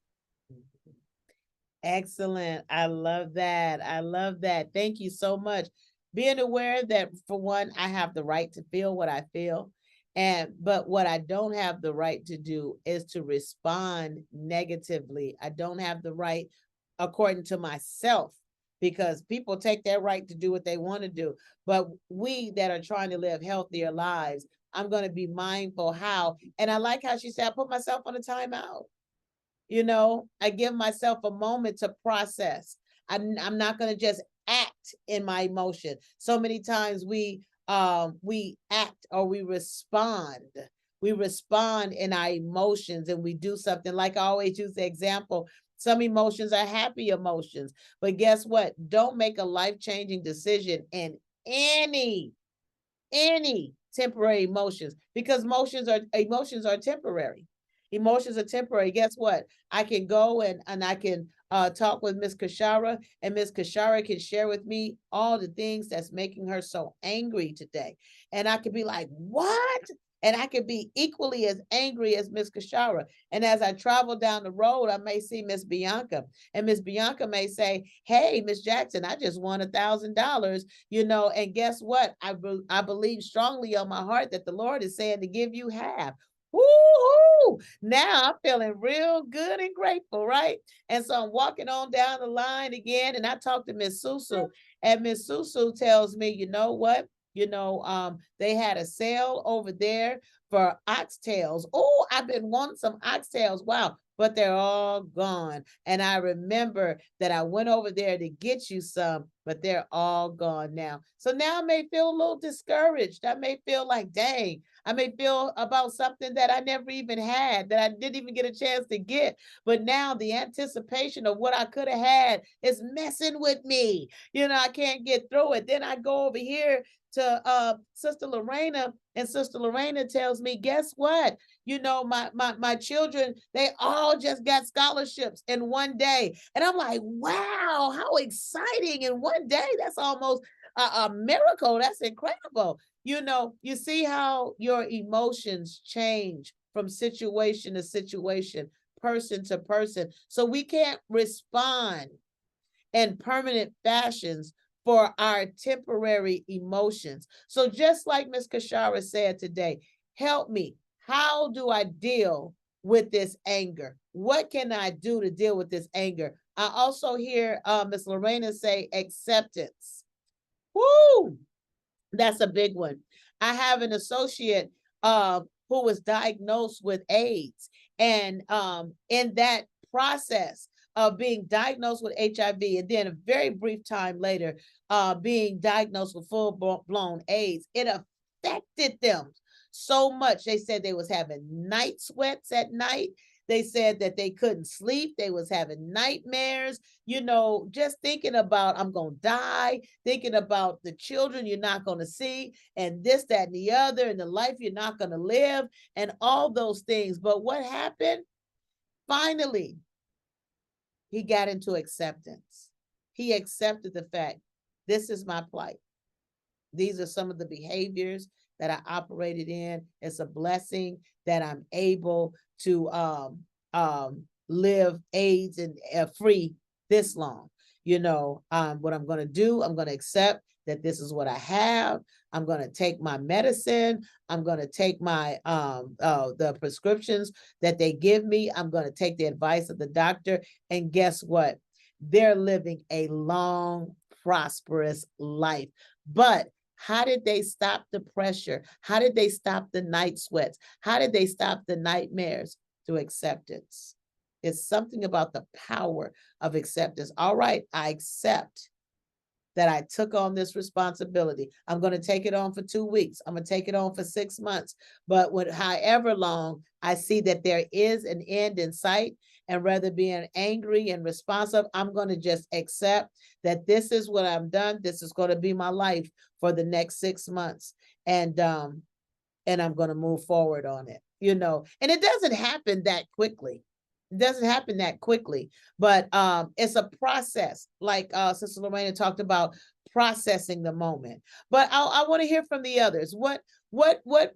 Excellent. I love that. I love that. Thank you so much. Being aware that for one, I have the right to feel what I feel. But what I don't have the right to do is to respond negatively. I don't have the right according to myself, because people take their right to do what they want to do. But we that are trying to live healthier lives, I'm going to be mindful how, and I like how she said, I put myself on a timeout. I give myself a moment to process. I'm not going to just act in my emotion. So many times we act or we respond. We respond in our emotions and we do something. Like I always use the example, some emotions are happy emotions, but guess what? Don't make a life-changing decision in any temporary emotions, because emotions are temporary. Emotions are temporary. Guess what? I can go and I can talk with Miss Kashara, and Miss Kashara can share with me all the things that's making her so angry today. And I could be like, what? And I could be equally as angry as Miss Kashara. And as I travel down the road, I may see Miss Bianca, and Miss Bianca may say, hey, Miss Jackson, I just won $1,000, and guess what? I believe strongly on my heart that the Lord is saying to give you half. Woo-hoo! Now I'm feeling real good and grateful, right? And so I'm walking on down the line again, and I talk to Miss Susu, and Miss Susu tells me, you know what? They had a sale over there for oxtails. Oh, I've been wanting some oxtails. Wow. But they're all gone. And I remember that I went over there to get you some, but they're all gone now. So now I may feel a little discouraged. I may feel like, dang, I may feel about something that I never even had, that I didn't even get a chance to get. But now the anticipation of what I could have had is messing with me. I can't get through it. Then I go over here to Sister Lorena, and Sister Lorena tells me, guess what? My children, they all just got scholarships in one day. And I'm like, wow, how exciting in one day. That's almost a miracle. That's incredible. You see how your emotions change from situation to situation, person to person. So we can't respond in permanent fashions for our temporary emotions. So just like Ms. Kashara said today, help me. How do I deal with this anger? What can I do to deal with this anger? I also hear Ms. Lorena say acceptance. Woo! That's a big one. I have an associate who was diagnosed with AIDS. And in that process of being diagnosed with HIV, and then a very brief time later, being diagnosed with full-blown AIDS, it affected them so much. They said they was having night sweats at night. They said that they couldn't sleep. They was having nightmares, just thinking about, I'm going to die, thinking about the children you're not going to see, and this, that, and the other, and the life you're not going to live, and all those things. But what happened? Finally, he got into acceptance. He accepted the fact, this is my plight. These are some of the behaviors that I operated in. It's a blessing that I'm able to live AIDS and free this long. What I'm going to do, I'm going to accept that this is what I have. I'm going to take my medicine. I'm going to take my the prescriptions that they give me. I'm going to take the advice of the doctor. And guess what? They're living a long, prosperous life. But How did they stop the pressure? How did they stop the night sweats? How did they stop the nightmares? Through acceptance. It's something about the power of acceptance. All right, I accept that I took on this responsibility. I'm going to take it on for 2 weeks. I'm going to take it on for 6 months. But with however long I see that there is an end in sight, and rather being angry and responsive, I'm going to just accept that this is what I've done. This is going to be my life for the next 6 months. And I'm going to move forward on it, you know, and it doesn't happen that quickly. It doesn't happen that quickly, but it's a process, like Sister Lorena talked about, processing the moment. But I want to hear from the others. What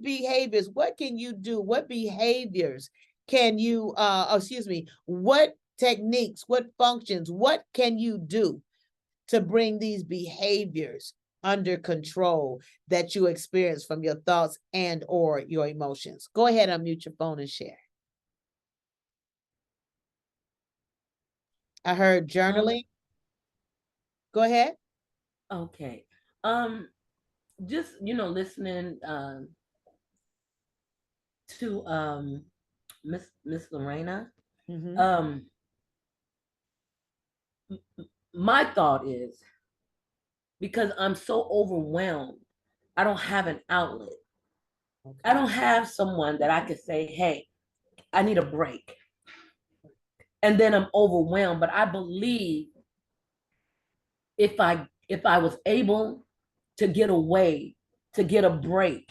behaviors, what can you do? What behaviors can you, what techniques, what functions, what can you do to bring these behaviors under control that you experience from your thoughts and or your emotions? Go ahead, unmute your phone and share. I heard journaling. Go ahead. Okay. Just, listening to Miss Lorena. Mhm. My thought is, because I'm so overwhelmed, I don't have an outlet. I don't have someone that I could say, hey, I need a break. And then I'm overwhelmed. But I believe if I was able to get away, to get a break,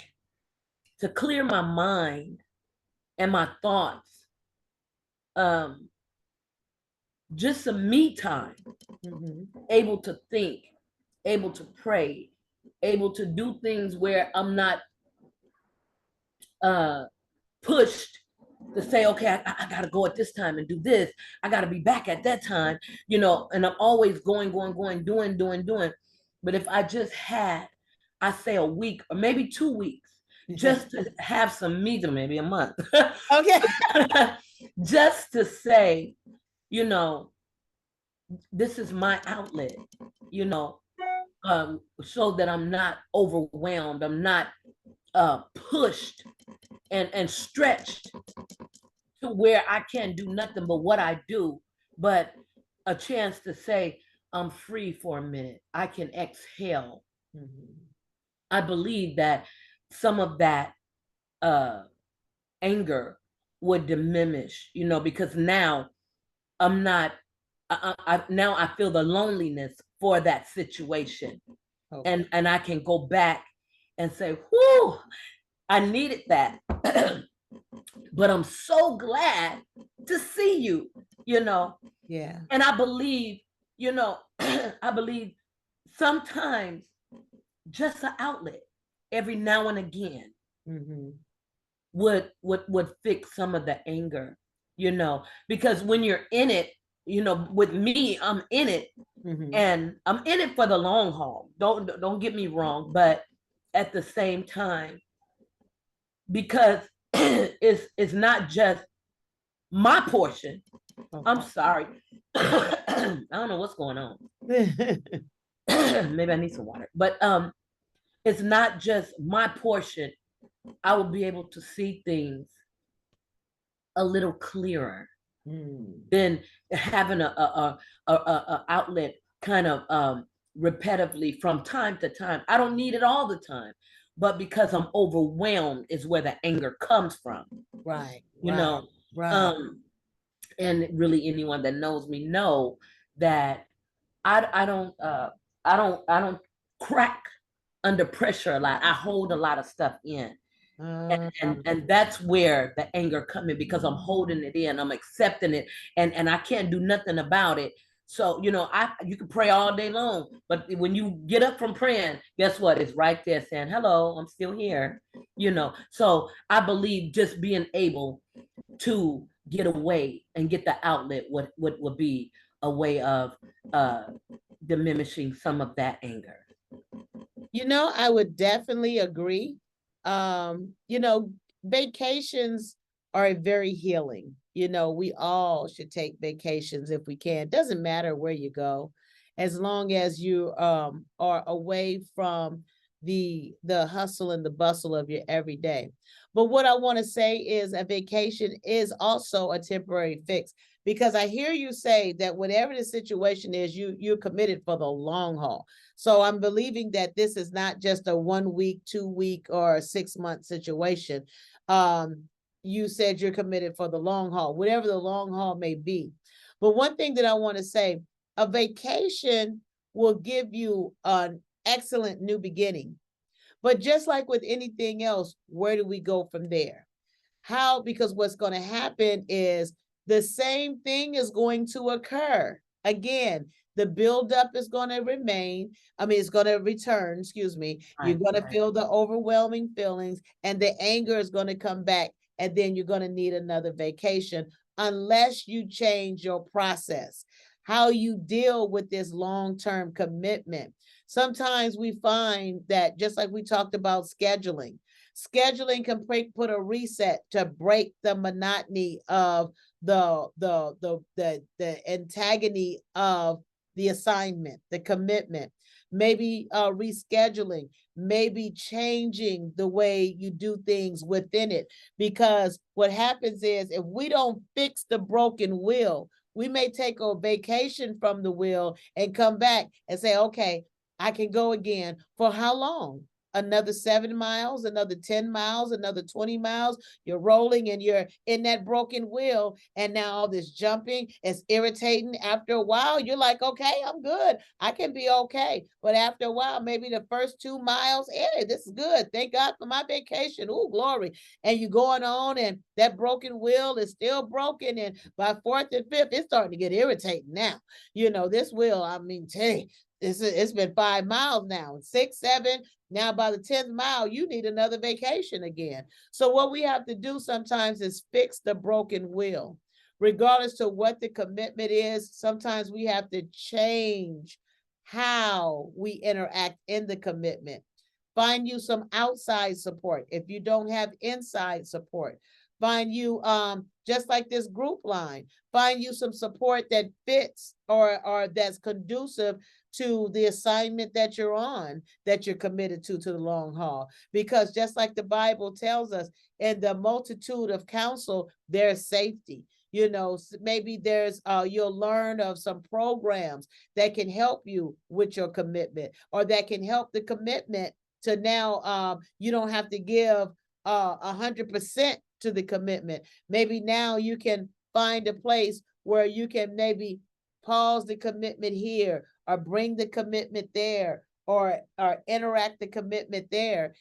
to clear my mind and my thoughts, just some me time, able to think, able to pray, able to do things where I'm not pushed to say, okay, I got to go at this time and do this. I got to be back at that time, and I'm always going, doing. But if I just had, I say a week or maybe 2 weeks, just to have some me time, maybe a month. Okay. Just to say, this is my outlet, so that I'm not overwhelmed. I'm not pushed and stretched to where I can't do nothing but what I do, but a chance to say, I'm free for a minute. I can exhale. I believe that some of that anger would diminish, because now I'm not, now I feel the loneliness for that situation. Okay. And I can go back and say, whoo, I needed that. But I'm so glad to see you, Yeah. And I believe, I believe sometimes just an outlet every now and again would fix some of the anger, because when you're in it, with me, I'm in it, and I'm in it for the long haul. Don't get me wrong, but at the same time, because it's not just my portion. Okay. I'm sorry. I don't know what's going on. Maybe I need some water. But it's not just my portion. I will be able to see things a little clearer than having a outlet kind of repetitively from time to time. I don't need it all the time, but because I'm overwhelmed is where the anger comes from. Right. Right. And really anyone that knows me know that I don't crack under pressure a lot. I hold a lot of stuff in. And that's where the anger comes in, because I'm holding it in, I'm accepting it, and I can't do nothing about it. So, you can pray all day long, but when you get up from praying, guess what? It's right there saying, hello, I'm still here, So I believe just being able to get away and get the outlet would be a way of diminishing some of that anger. I would definitely agree. Vacations are very healing. We all should take vacations if we can. Doesn't matter where you go, as long as you are away from the hustle and the bustle of your everyday. But what I want to say is a vacation is also a temporary fix, because I hear you say that whatever the situation is, you're committed for the long haul. So I'm believing that this is not just a 1 week, 2 week, or a 6 month situation. You said you're committed for the long haul, whatever the long haul may be. But one thing that I want to say, a vacation will give you an excellent new beginning. But just like with anything else, where do we go from there? How? Because what's going to happen is the same thing is going to occur. Again, the buildup is going to remain. I mean, it's going to return, excuse me. You're Right, going to right. feel the overwhelming feelings, and the anger is going to come back. And then you're going to need another vacation unless you change your process, how you deal with this long-term commitment. Sometimes we find that, just like we talked about scheduling, scheduling can put a reset to break the monotony of the antagony of the assignment, the commitment. Maybe rescheduling, maybe changing the way you do things within it. Because what happens is, if we don't fix the broken wheel, we may take a vacation from the wheel and come back and say, okay, I can go again. For how long? Another 7 miles, another 10 miles, another 20 miles. You're rolling and you're in that broken wheel. And now all this jumping is irritating. After a while, you're like, okay, I'm good. I can be okay. But after a while, maybe the first 2 miles, hey, this is good. Thank God for my vacation. Oh, glory. And you're going on, and that broken wheel is still broken. And by fourth and fifth, it's starting to get irritating now. This wheel, I mean, hey, it's been 5 miles now, 6, 7. Now, by the 10th mile, you need another vacation again. So what we have to do sometimes is fix the broken wheel. Regardless to what the commitment is, sometimes we have to change how we interact in the commitment. Find you some outside support if you don't have inside support. Find you, just like this group line, find you some support that fits or that's conducive to the assignment that you're on, that you're committed to the long haul. Because just like the Bible tells us, in the multitude of counsel, there's safety. Maybe there's you'll learn of some programs that can help you with your commitment, or that can help the commitment to now you don't have to give 100% to the commitment. Maybe now you can find a place where you can maybe pause the commitment here, or bring the commitment there, or interact the commitment there.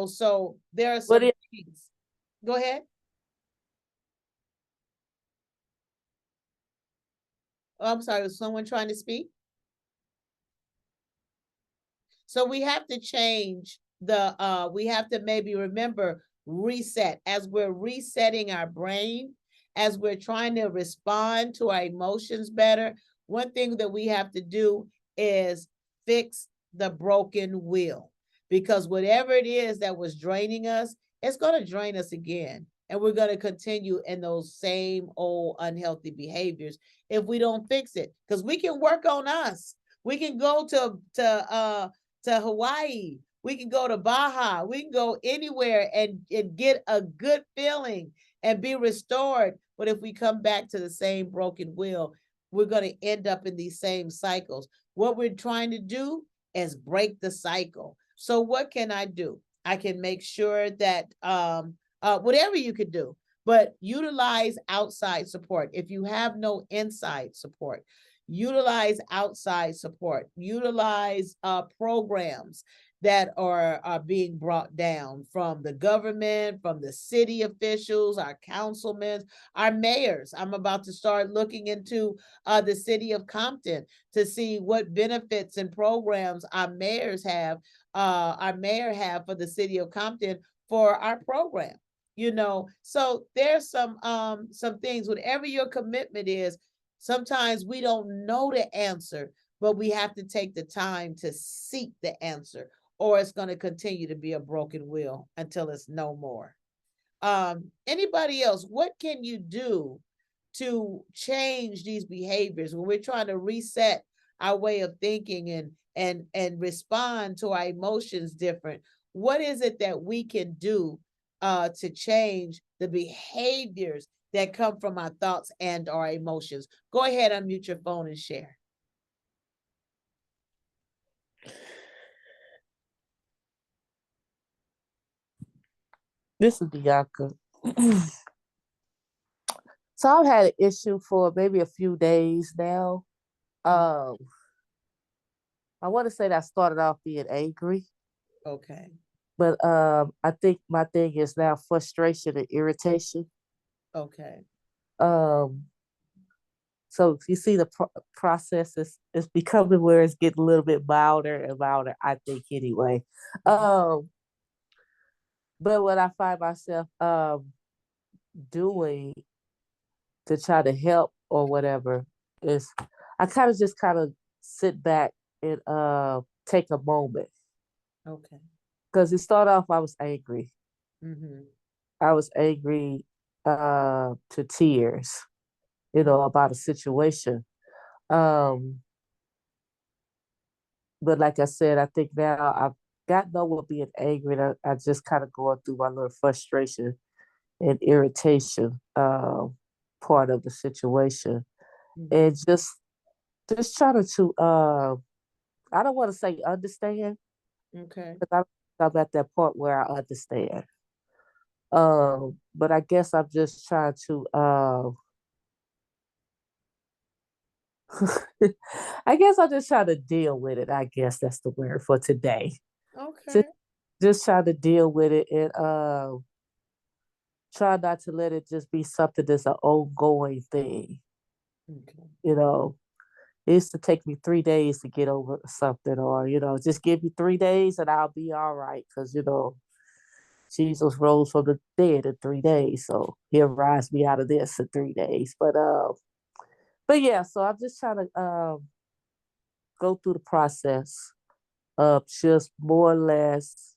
So there are some things. Go ahead. Oh, I'm sorry, was someone trying to speak? So we have to change we have to maybe remember reset, as we're resetting our brain, as we're trying to respond to our emotions better. One thing that we have to do is fix the broken wheel, because whatever it is that was draining us, it's going to drain us again. And we're going to continue in those same old unhealthy behaviors if we don't fix it. Because we can work on us. We can go to Hawaii. We can go to Baja. We can go anywhere and get a good feeling and be restored. But if we come back to the same broken wheel, we're going to end up in these same cycles. What we're trying to do is break the cycle. So what can I do? I can make sure that whatever you could do, but utilize outside support. If you have no inside support, utilize outside support. Utilize programs that are being brought down from the government, from the city officials, our councilmen, our mayors. I'm about to start looking into the city of Compton to see what benefits and programs our mayor have for the city of Compton for our program. So there's some things, whatever your commitment is. Sometimes we don't know the answer, but we have to take the time to seek the answer, or it's going to continue to be a broken wheel until it's no more. Anybody else, what can you do to change these behaviors when we're trying to reset our way of thinking and respond to our emotions different. What is it that we can do to change the behaviors that come from our thoughts and our emotions? Go ahead, unmute your phone and share. This is Bianca. So I've had an issue for maybe a few days now. I want to say that I started off being angry, Okay. but I think my thing is now frustration and irritation. Okay. Um, so you see the process is becoming where it's getting a little bit milder and milder, I think anyway. Um, but what I find myself doing to try to help or whatever is I kind of sit back and take a moment. Okay. Because it started off I was angry. Mm-hmm. I was angry to tears, you know, about a situation. Um, but like I said, I think now I've gotten over being angry. And I just kind of going through my little frustration and irritation part of the situation. Mm-hmm. And just trying to I don't want to say understand, Okay. because I'm at that point where I understand. But I guess I'm just trying to I guess I'm just trying to deal with it. I guess that's the word for today. Okay. Just just trying to deal with it and try not to let it just be something that's an ongoing thing. Okay. You know, it used to take me 3 days to get over something, or just give me 3 days and I'll be all right. Because Jesus rose from the dead in 3 days, so He'll rise me out of this in 3 days. But yeah, so I'm just trying to go through the process of just more or less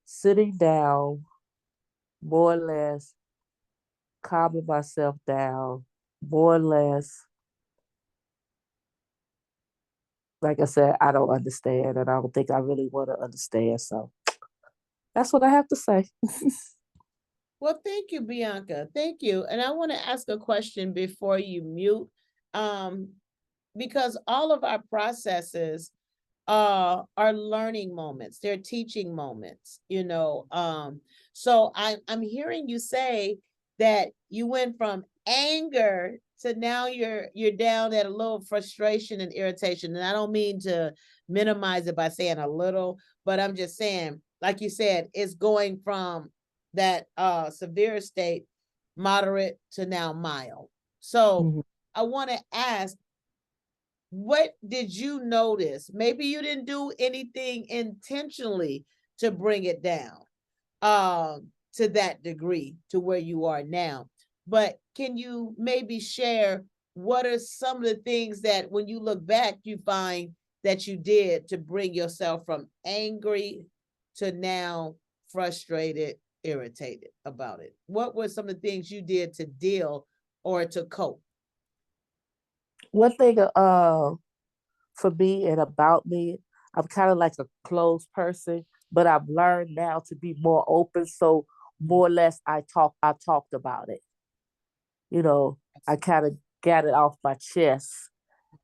sitting down, more or less calming myself down, more or less, like I said, I don't understand, and I don't think I really want to understand. So that's what I have to say. Well, thank you, Bianca. Thank you. And I want to ask a question before you mute. Um, because all of our processes are learning moments, they're teaching moments, so I'm hearing you say that you went from anger to now you're down at a little frustration and irritation. And I don't mean to minimize it by saying a little, but I'm just saying, like you said, it's going from that severe state, moderate, to now mild. So Mhm. I want to ask, what did you notice? Maybe you didn't do anything intentionally to bring it down to that degree to where you are now. But can you maybe share what are some of the things that when you look back, you find that you did to bring yourself from angry to now frustrated, irritated about it? What were some of the things you did to deal or to cope? One thing for me and about me, I'm kind of like a closed person, but I've learned now to be more open. So more or less, I talked about it. I kind of got it off my chest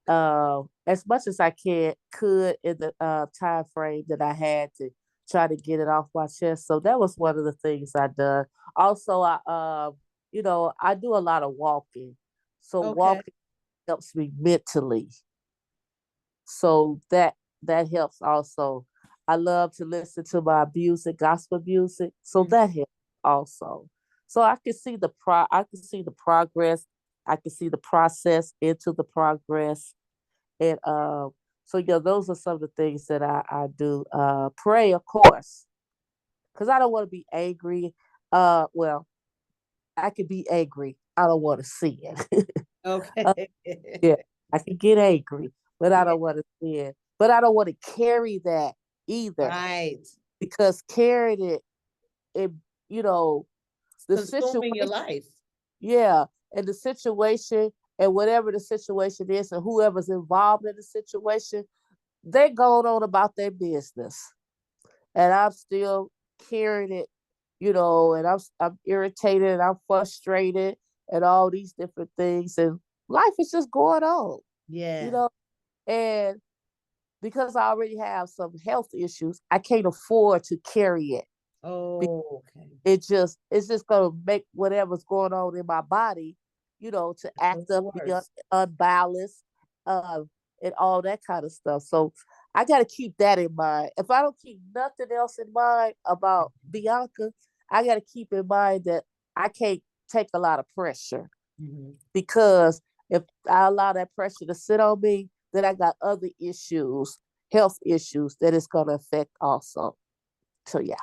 as much as I could in the time frame that I had to try to get it off my chest. So that was one of the things I done. Also, I do a lot of walking, so Okay. walking helps me mentally. So that helps also. I love to listen to my music, gospel music. So Mhm. that helps also. So I can see the progress. I can see the process into the progress. And so yeah, those are some of the things that I do. Pray, of course, because I don't want to be angry. Well, I can be angry. I don't want to see it. Okay. Yeah, I can get angry, but I Yeah, don't want to see it. But I don't want to carry that either, right. because carrying it, you know, It's the consuming your situation, life. yeah, and the situation and whatever the situation is, and whoever's involved in the situation, they're going on about their business. And I'm still carrying it, and I'm irritated and I'm frustrated and all these different things. And life is just going on, you Yeah. know, and because I already have some health issues, I can't afford to carry it. Oh, okay. It's just gonna make whatever's going on in my body, to act up, be Worse. unbalanced, uh, and all that kind of stuff. So I got to keep that in mind. If I don't keep nothing else in mind about Bianca, I got to keep in mind that I can't take a lot of pressure, Mhm. because if I allow that pressure to sit on me, then I got other issues, health issues that it's gonna affect also. So yeah.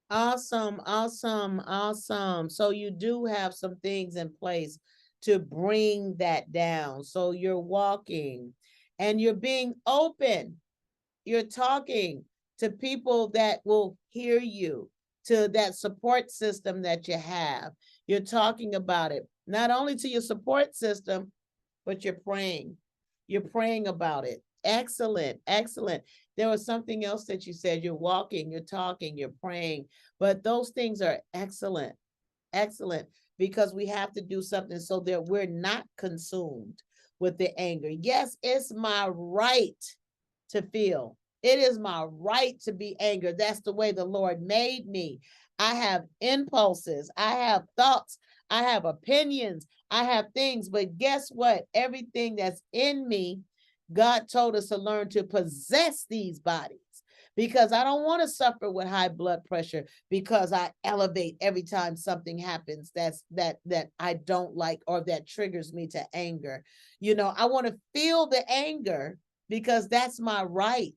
Awesome, awesome, awesome. So you do have some things in place to bring that down. So you're walking and you're being open. You're talking to people that will hear you, to that support system that you have. You're talking about it, not only to your support system, but you're praying. You're praying about it. Excellent, excellent. There was something else that you said. You're walking, you're talking, you're praying, but those things are excellent, excellent, because we have to do something so that we're not consumed with the anger. Yes, it's my right to feel. It is my right to be angry. That's the way the Lord made me. I have impulses, I have thoughts, I have opinions, I have things, but guess what? Everything that's in me, God told us to learn to possess these bodies, because I don't want to suffer with high blood pressure because I elevate every time something happens that I don't like or that triggers me to anger. I want to feel the anger because that's my right.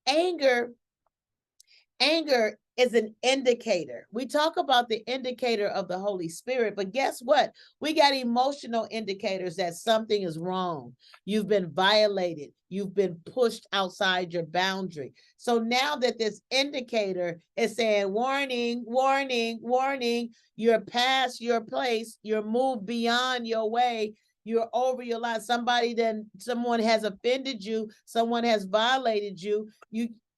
Anger Anger is an indicator. We talk about the indicator of the Holy Spirit, but guess what? We got emotional indicators that something is wrong. You've been violated. You've been pushed outside your boundary. So now that this indicator is saying, warning, warning, warning, you're past your place, you're moved beyond your way, you're over your line. Someone has offended you, someone has violated you.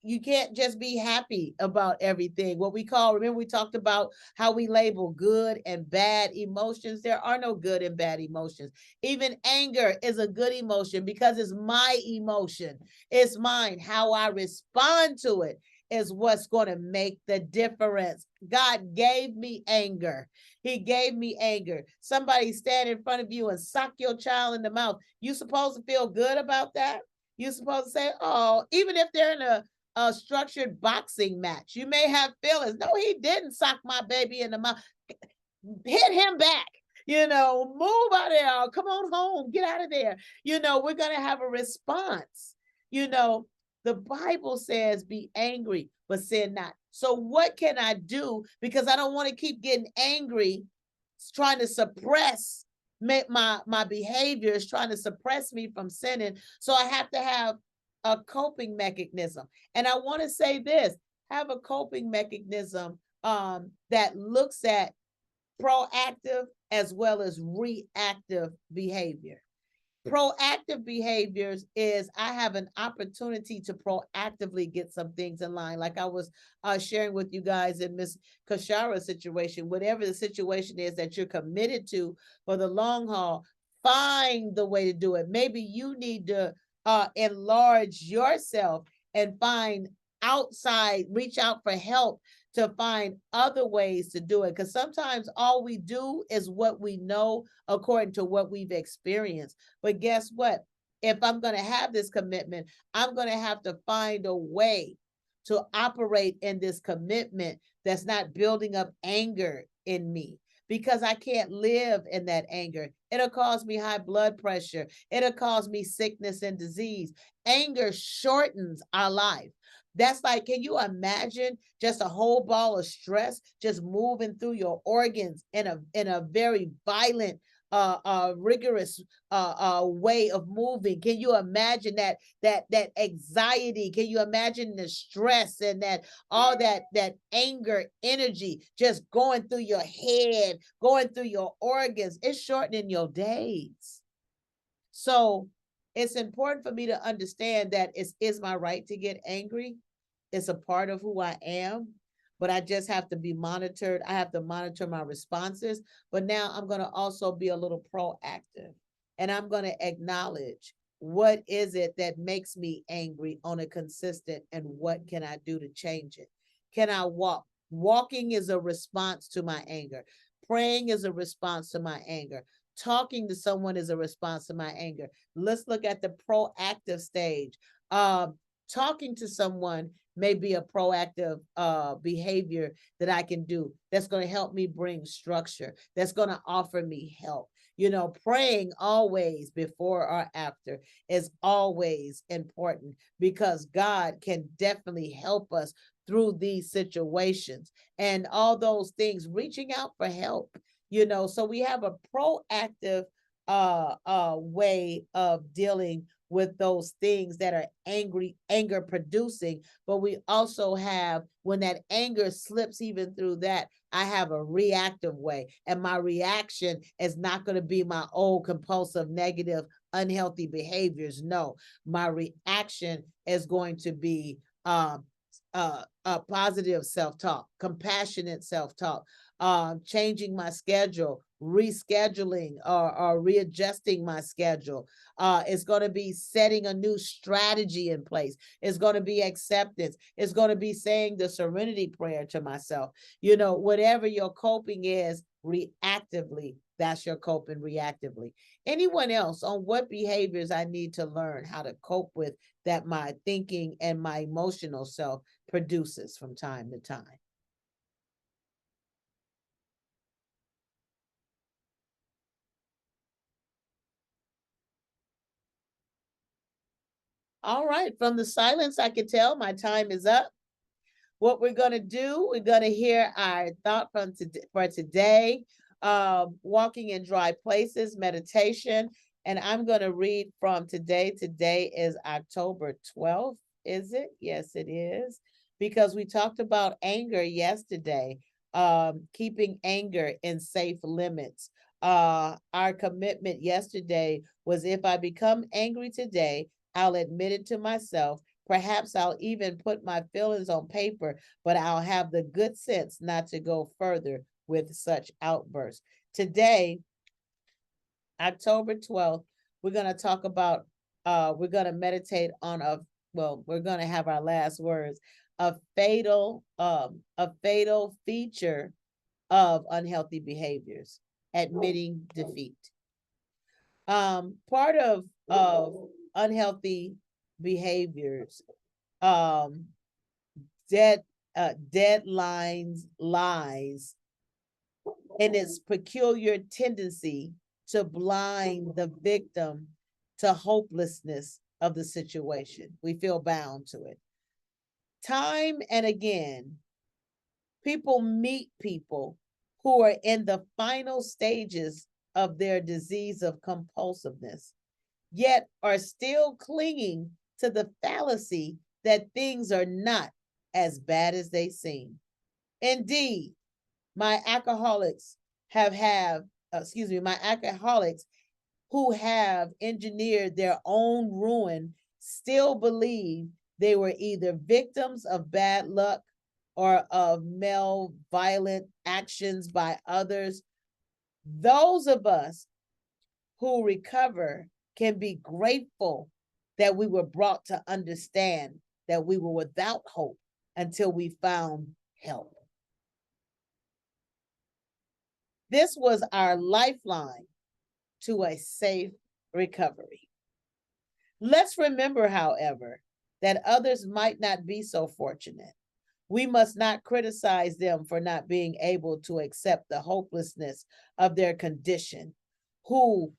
You can't just be happy about everything. Remember we talked about how we label good and bad emotions. There are no good and bad emotions. Even anger is a good emotion because it's my emotion. It's mine. How I respond to it is what's going to make the difference. God gave me anger. He gave me anger. Somebody stand in front of you and sock your child in the mouth. You supposed to feel good about that? You're supposed to say, oh, even if they're in a structured boxing match. You may have feelings. No, he didn't sock my baby in the mouth. Hit him back. Move out of there. Come on home. Get out of there. We're going to have a response. The Bible says be angry, but sin not. So what can I do? Because I don't want to keep getting angry, trying to suppress my behaviors, trying to suppress me from sinning. So I have to have a coping mechanism. And I want to say this, have a coping mechanism that looks at proactive as well as reactive behavior. Proactive behaviors is I have an opportunity to proactively get some things in line. Like I was sharing with you guys in Miss Kashara's situation, whatever the situation is that you're committed to for the long haul, find the way to do it. Maybe you need to enlarge yourself and reach out for help to find other ways to do it. Because sometimes all we do is what we know according to what we've experienced. But guess what? If I'm going to have this commitment, I'm going to have to find a way to operate in this commitment that's not building up anger in me, because I can't live in that anger. It'll cause me high blood pressure. It'll cause me sickness and disease. Anger shortens our life. That's like, can you imagine just a whole ball of stress just moving through your organs in a very violent rigorous way of moving? Can you imagine that anxiety? Can you imagine the stress and that all that anger energy just going through your head, going through your organs? It's shortening your days. So it's important for me to understand that is my right to get angry. It's a part of who I am, but I just have to be monitored. I have to monitor my responses. But now I'm going to also be a little proactive, and I'm going to acknowledge what is it that makes me angry on a consistent, and what can I do to change it? Can I walk? Walking is a response to my anger. Praying is a response to my anger. Talking to someone is a response to my anger. Let's look at the proactive stage. Talking to someone may be a proactive behavior that I can do that's going to help me bring structure, that's going to offer me help. You know, praying always before or after is always important, because God can definitely help us through these situations and all those things, reaching out for help, you know. So we have a proactive way of dealing with those things that are anger producing. But we also have, when that anger slips even through that, I have a reactive way, and my reaction is not going to be my old compulsive, negative, unhealthy behaviors. No, my reaction is going to be a positive self-talk, compassionate self-talk, changing my schedule, rescheduling, or readjusting my schedule. It's going to be setting a new strategy in place. It's going to be acceptance. It's going to be saying the serenity prayer to myself. You know, whatever your coping is reactively, that's your coping reactively. Anyone else on what behaviors I need to learn how to cope with that my thinking and my emotional self produces from time to time? All right, from the silence, I can tell my time is up. What we're going to do, we're going to hear our thought for today, walking in dry places, meditation. And I'm going to read from today. Today is October 12th, is it? Yes, it is. Because we talked about anger yesterday, keeping anger in safe limits. Our commitment yesterday was, if I become angry today, I'll admit it to myself. Perhaps I'll even put my feelings on paper, but I'll have the good sense not to go further with such outbursts. Today, October 12th, we're going to talk about, we're going to meditate on we're going to have our last words, a fatal feature of unhealthy behaviors, admitting defeat. Part of unhealthy behaviors, deadlines, lies, and its peculiar tendency to blind the victim to hopelessness of the situation. We feel bound to it. Time and again, people meet people who are in the final stages of their disease of compulsiveness, yet are still clinging to the fallacy that things are not as bad as they seem. Indeed, my alcoholics who have engineered their own ruin still believe they were either victims of bad luck or of malevolent actions by others. Those of us who recover can be grateful that we were brought to understand that we were without hope until we found help. This was our lifeline to a safe recovery. Let's remember, however, that others might not be so fortunate. We must not criticize them for not being able to accept the hopelessness of their condition. We,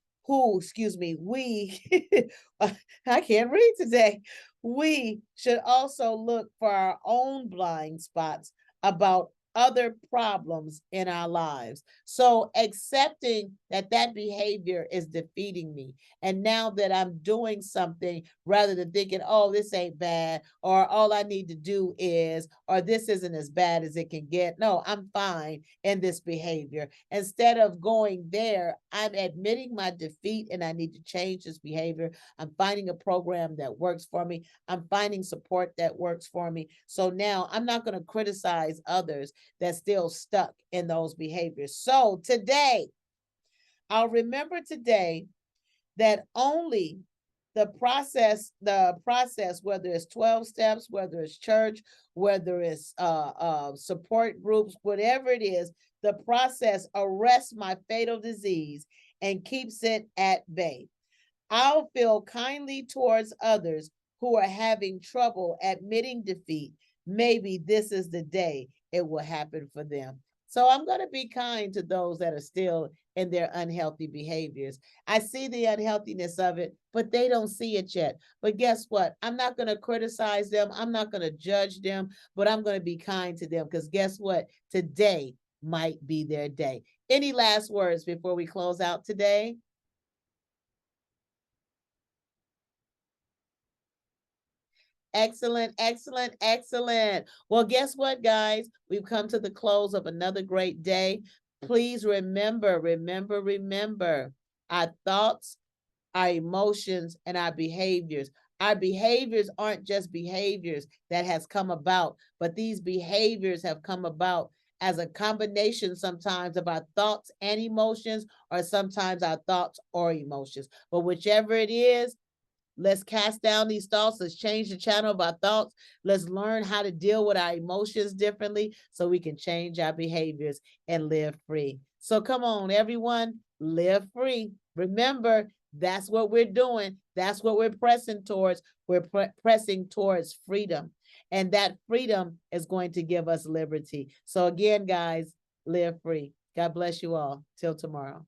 I can't read today. We should also look for our own blind spots about other problems in our lives. So accepting that that behavior is defeating me. And now that I'm doing something rather than thinking, oh, this ain't bad, or all I need to do is, or this isn't as bad as it can get. No, I'm fine in this behavior. Instead of going there, I'm admitting my defeat and I need to change this behavior. I'm finding a program that works for me. I'm finding support that works for me. So now I'm not going to criticize others that's still stuck in those behaviors. So today, I'll remember today that only the process, whether it's 12 steps, whether it's church, whether it's support groups, whatever it is, the process arrests my fatal disease and keeps it at bay. I'll feel kindly towards others who are having trouble admitting defeat. Maybe this is the day it will happen for them. So I'm going to be kind to those that are still in their unhealthy behaviors. I see the unhealthiness of it, but they don't see it yet. But guess what? I'm not going to criticize them. I'm not going to judge them, but I'm going to be kind to them because guess what? Today might be their day. Any last words before we close out today? Excellent, excellent, excellent. Well, guess what, guys? We've come to the close of another great day. Please remember, our thoughts, our emotions, and our behaviors. Our behaviors aren't just behaviors that has come about, but these behaviors have come about as a combination sometimes of our thoughts and emotions, or sometimes our thoughts or emotions. But whichever it is, let's cast down these thoughts. Let's change the channel of our thoughts. Let's learn how to deal with our emotions differently so we can change our behaviors and live free. So come on, everyone, live free. Remember, that's what we're doing. That's what we're pressing towards. We're pressing towards freedom. And that freedom is going to give us liberty. So again, guys, live free. God bless you all. Till tomorrow.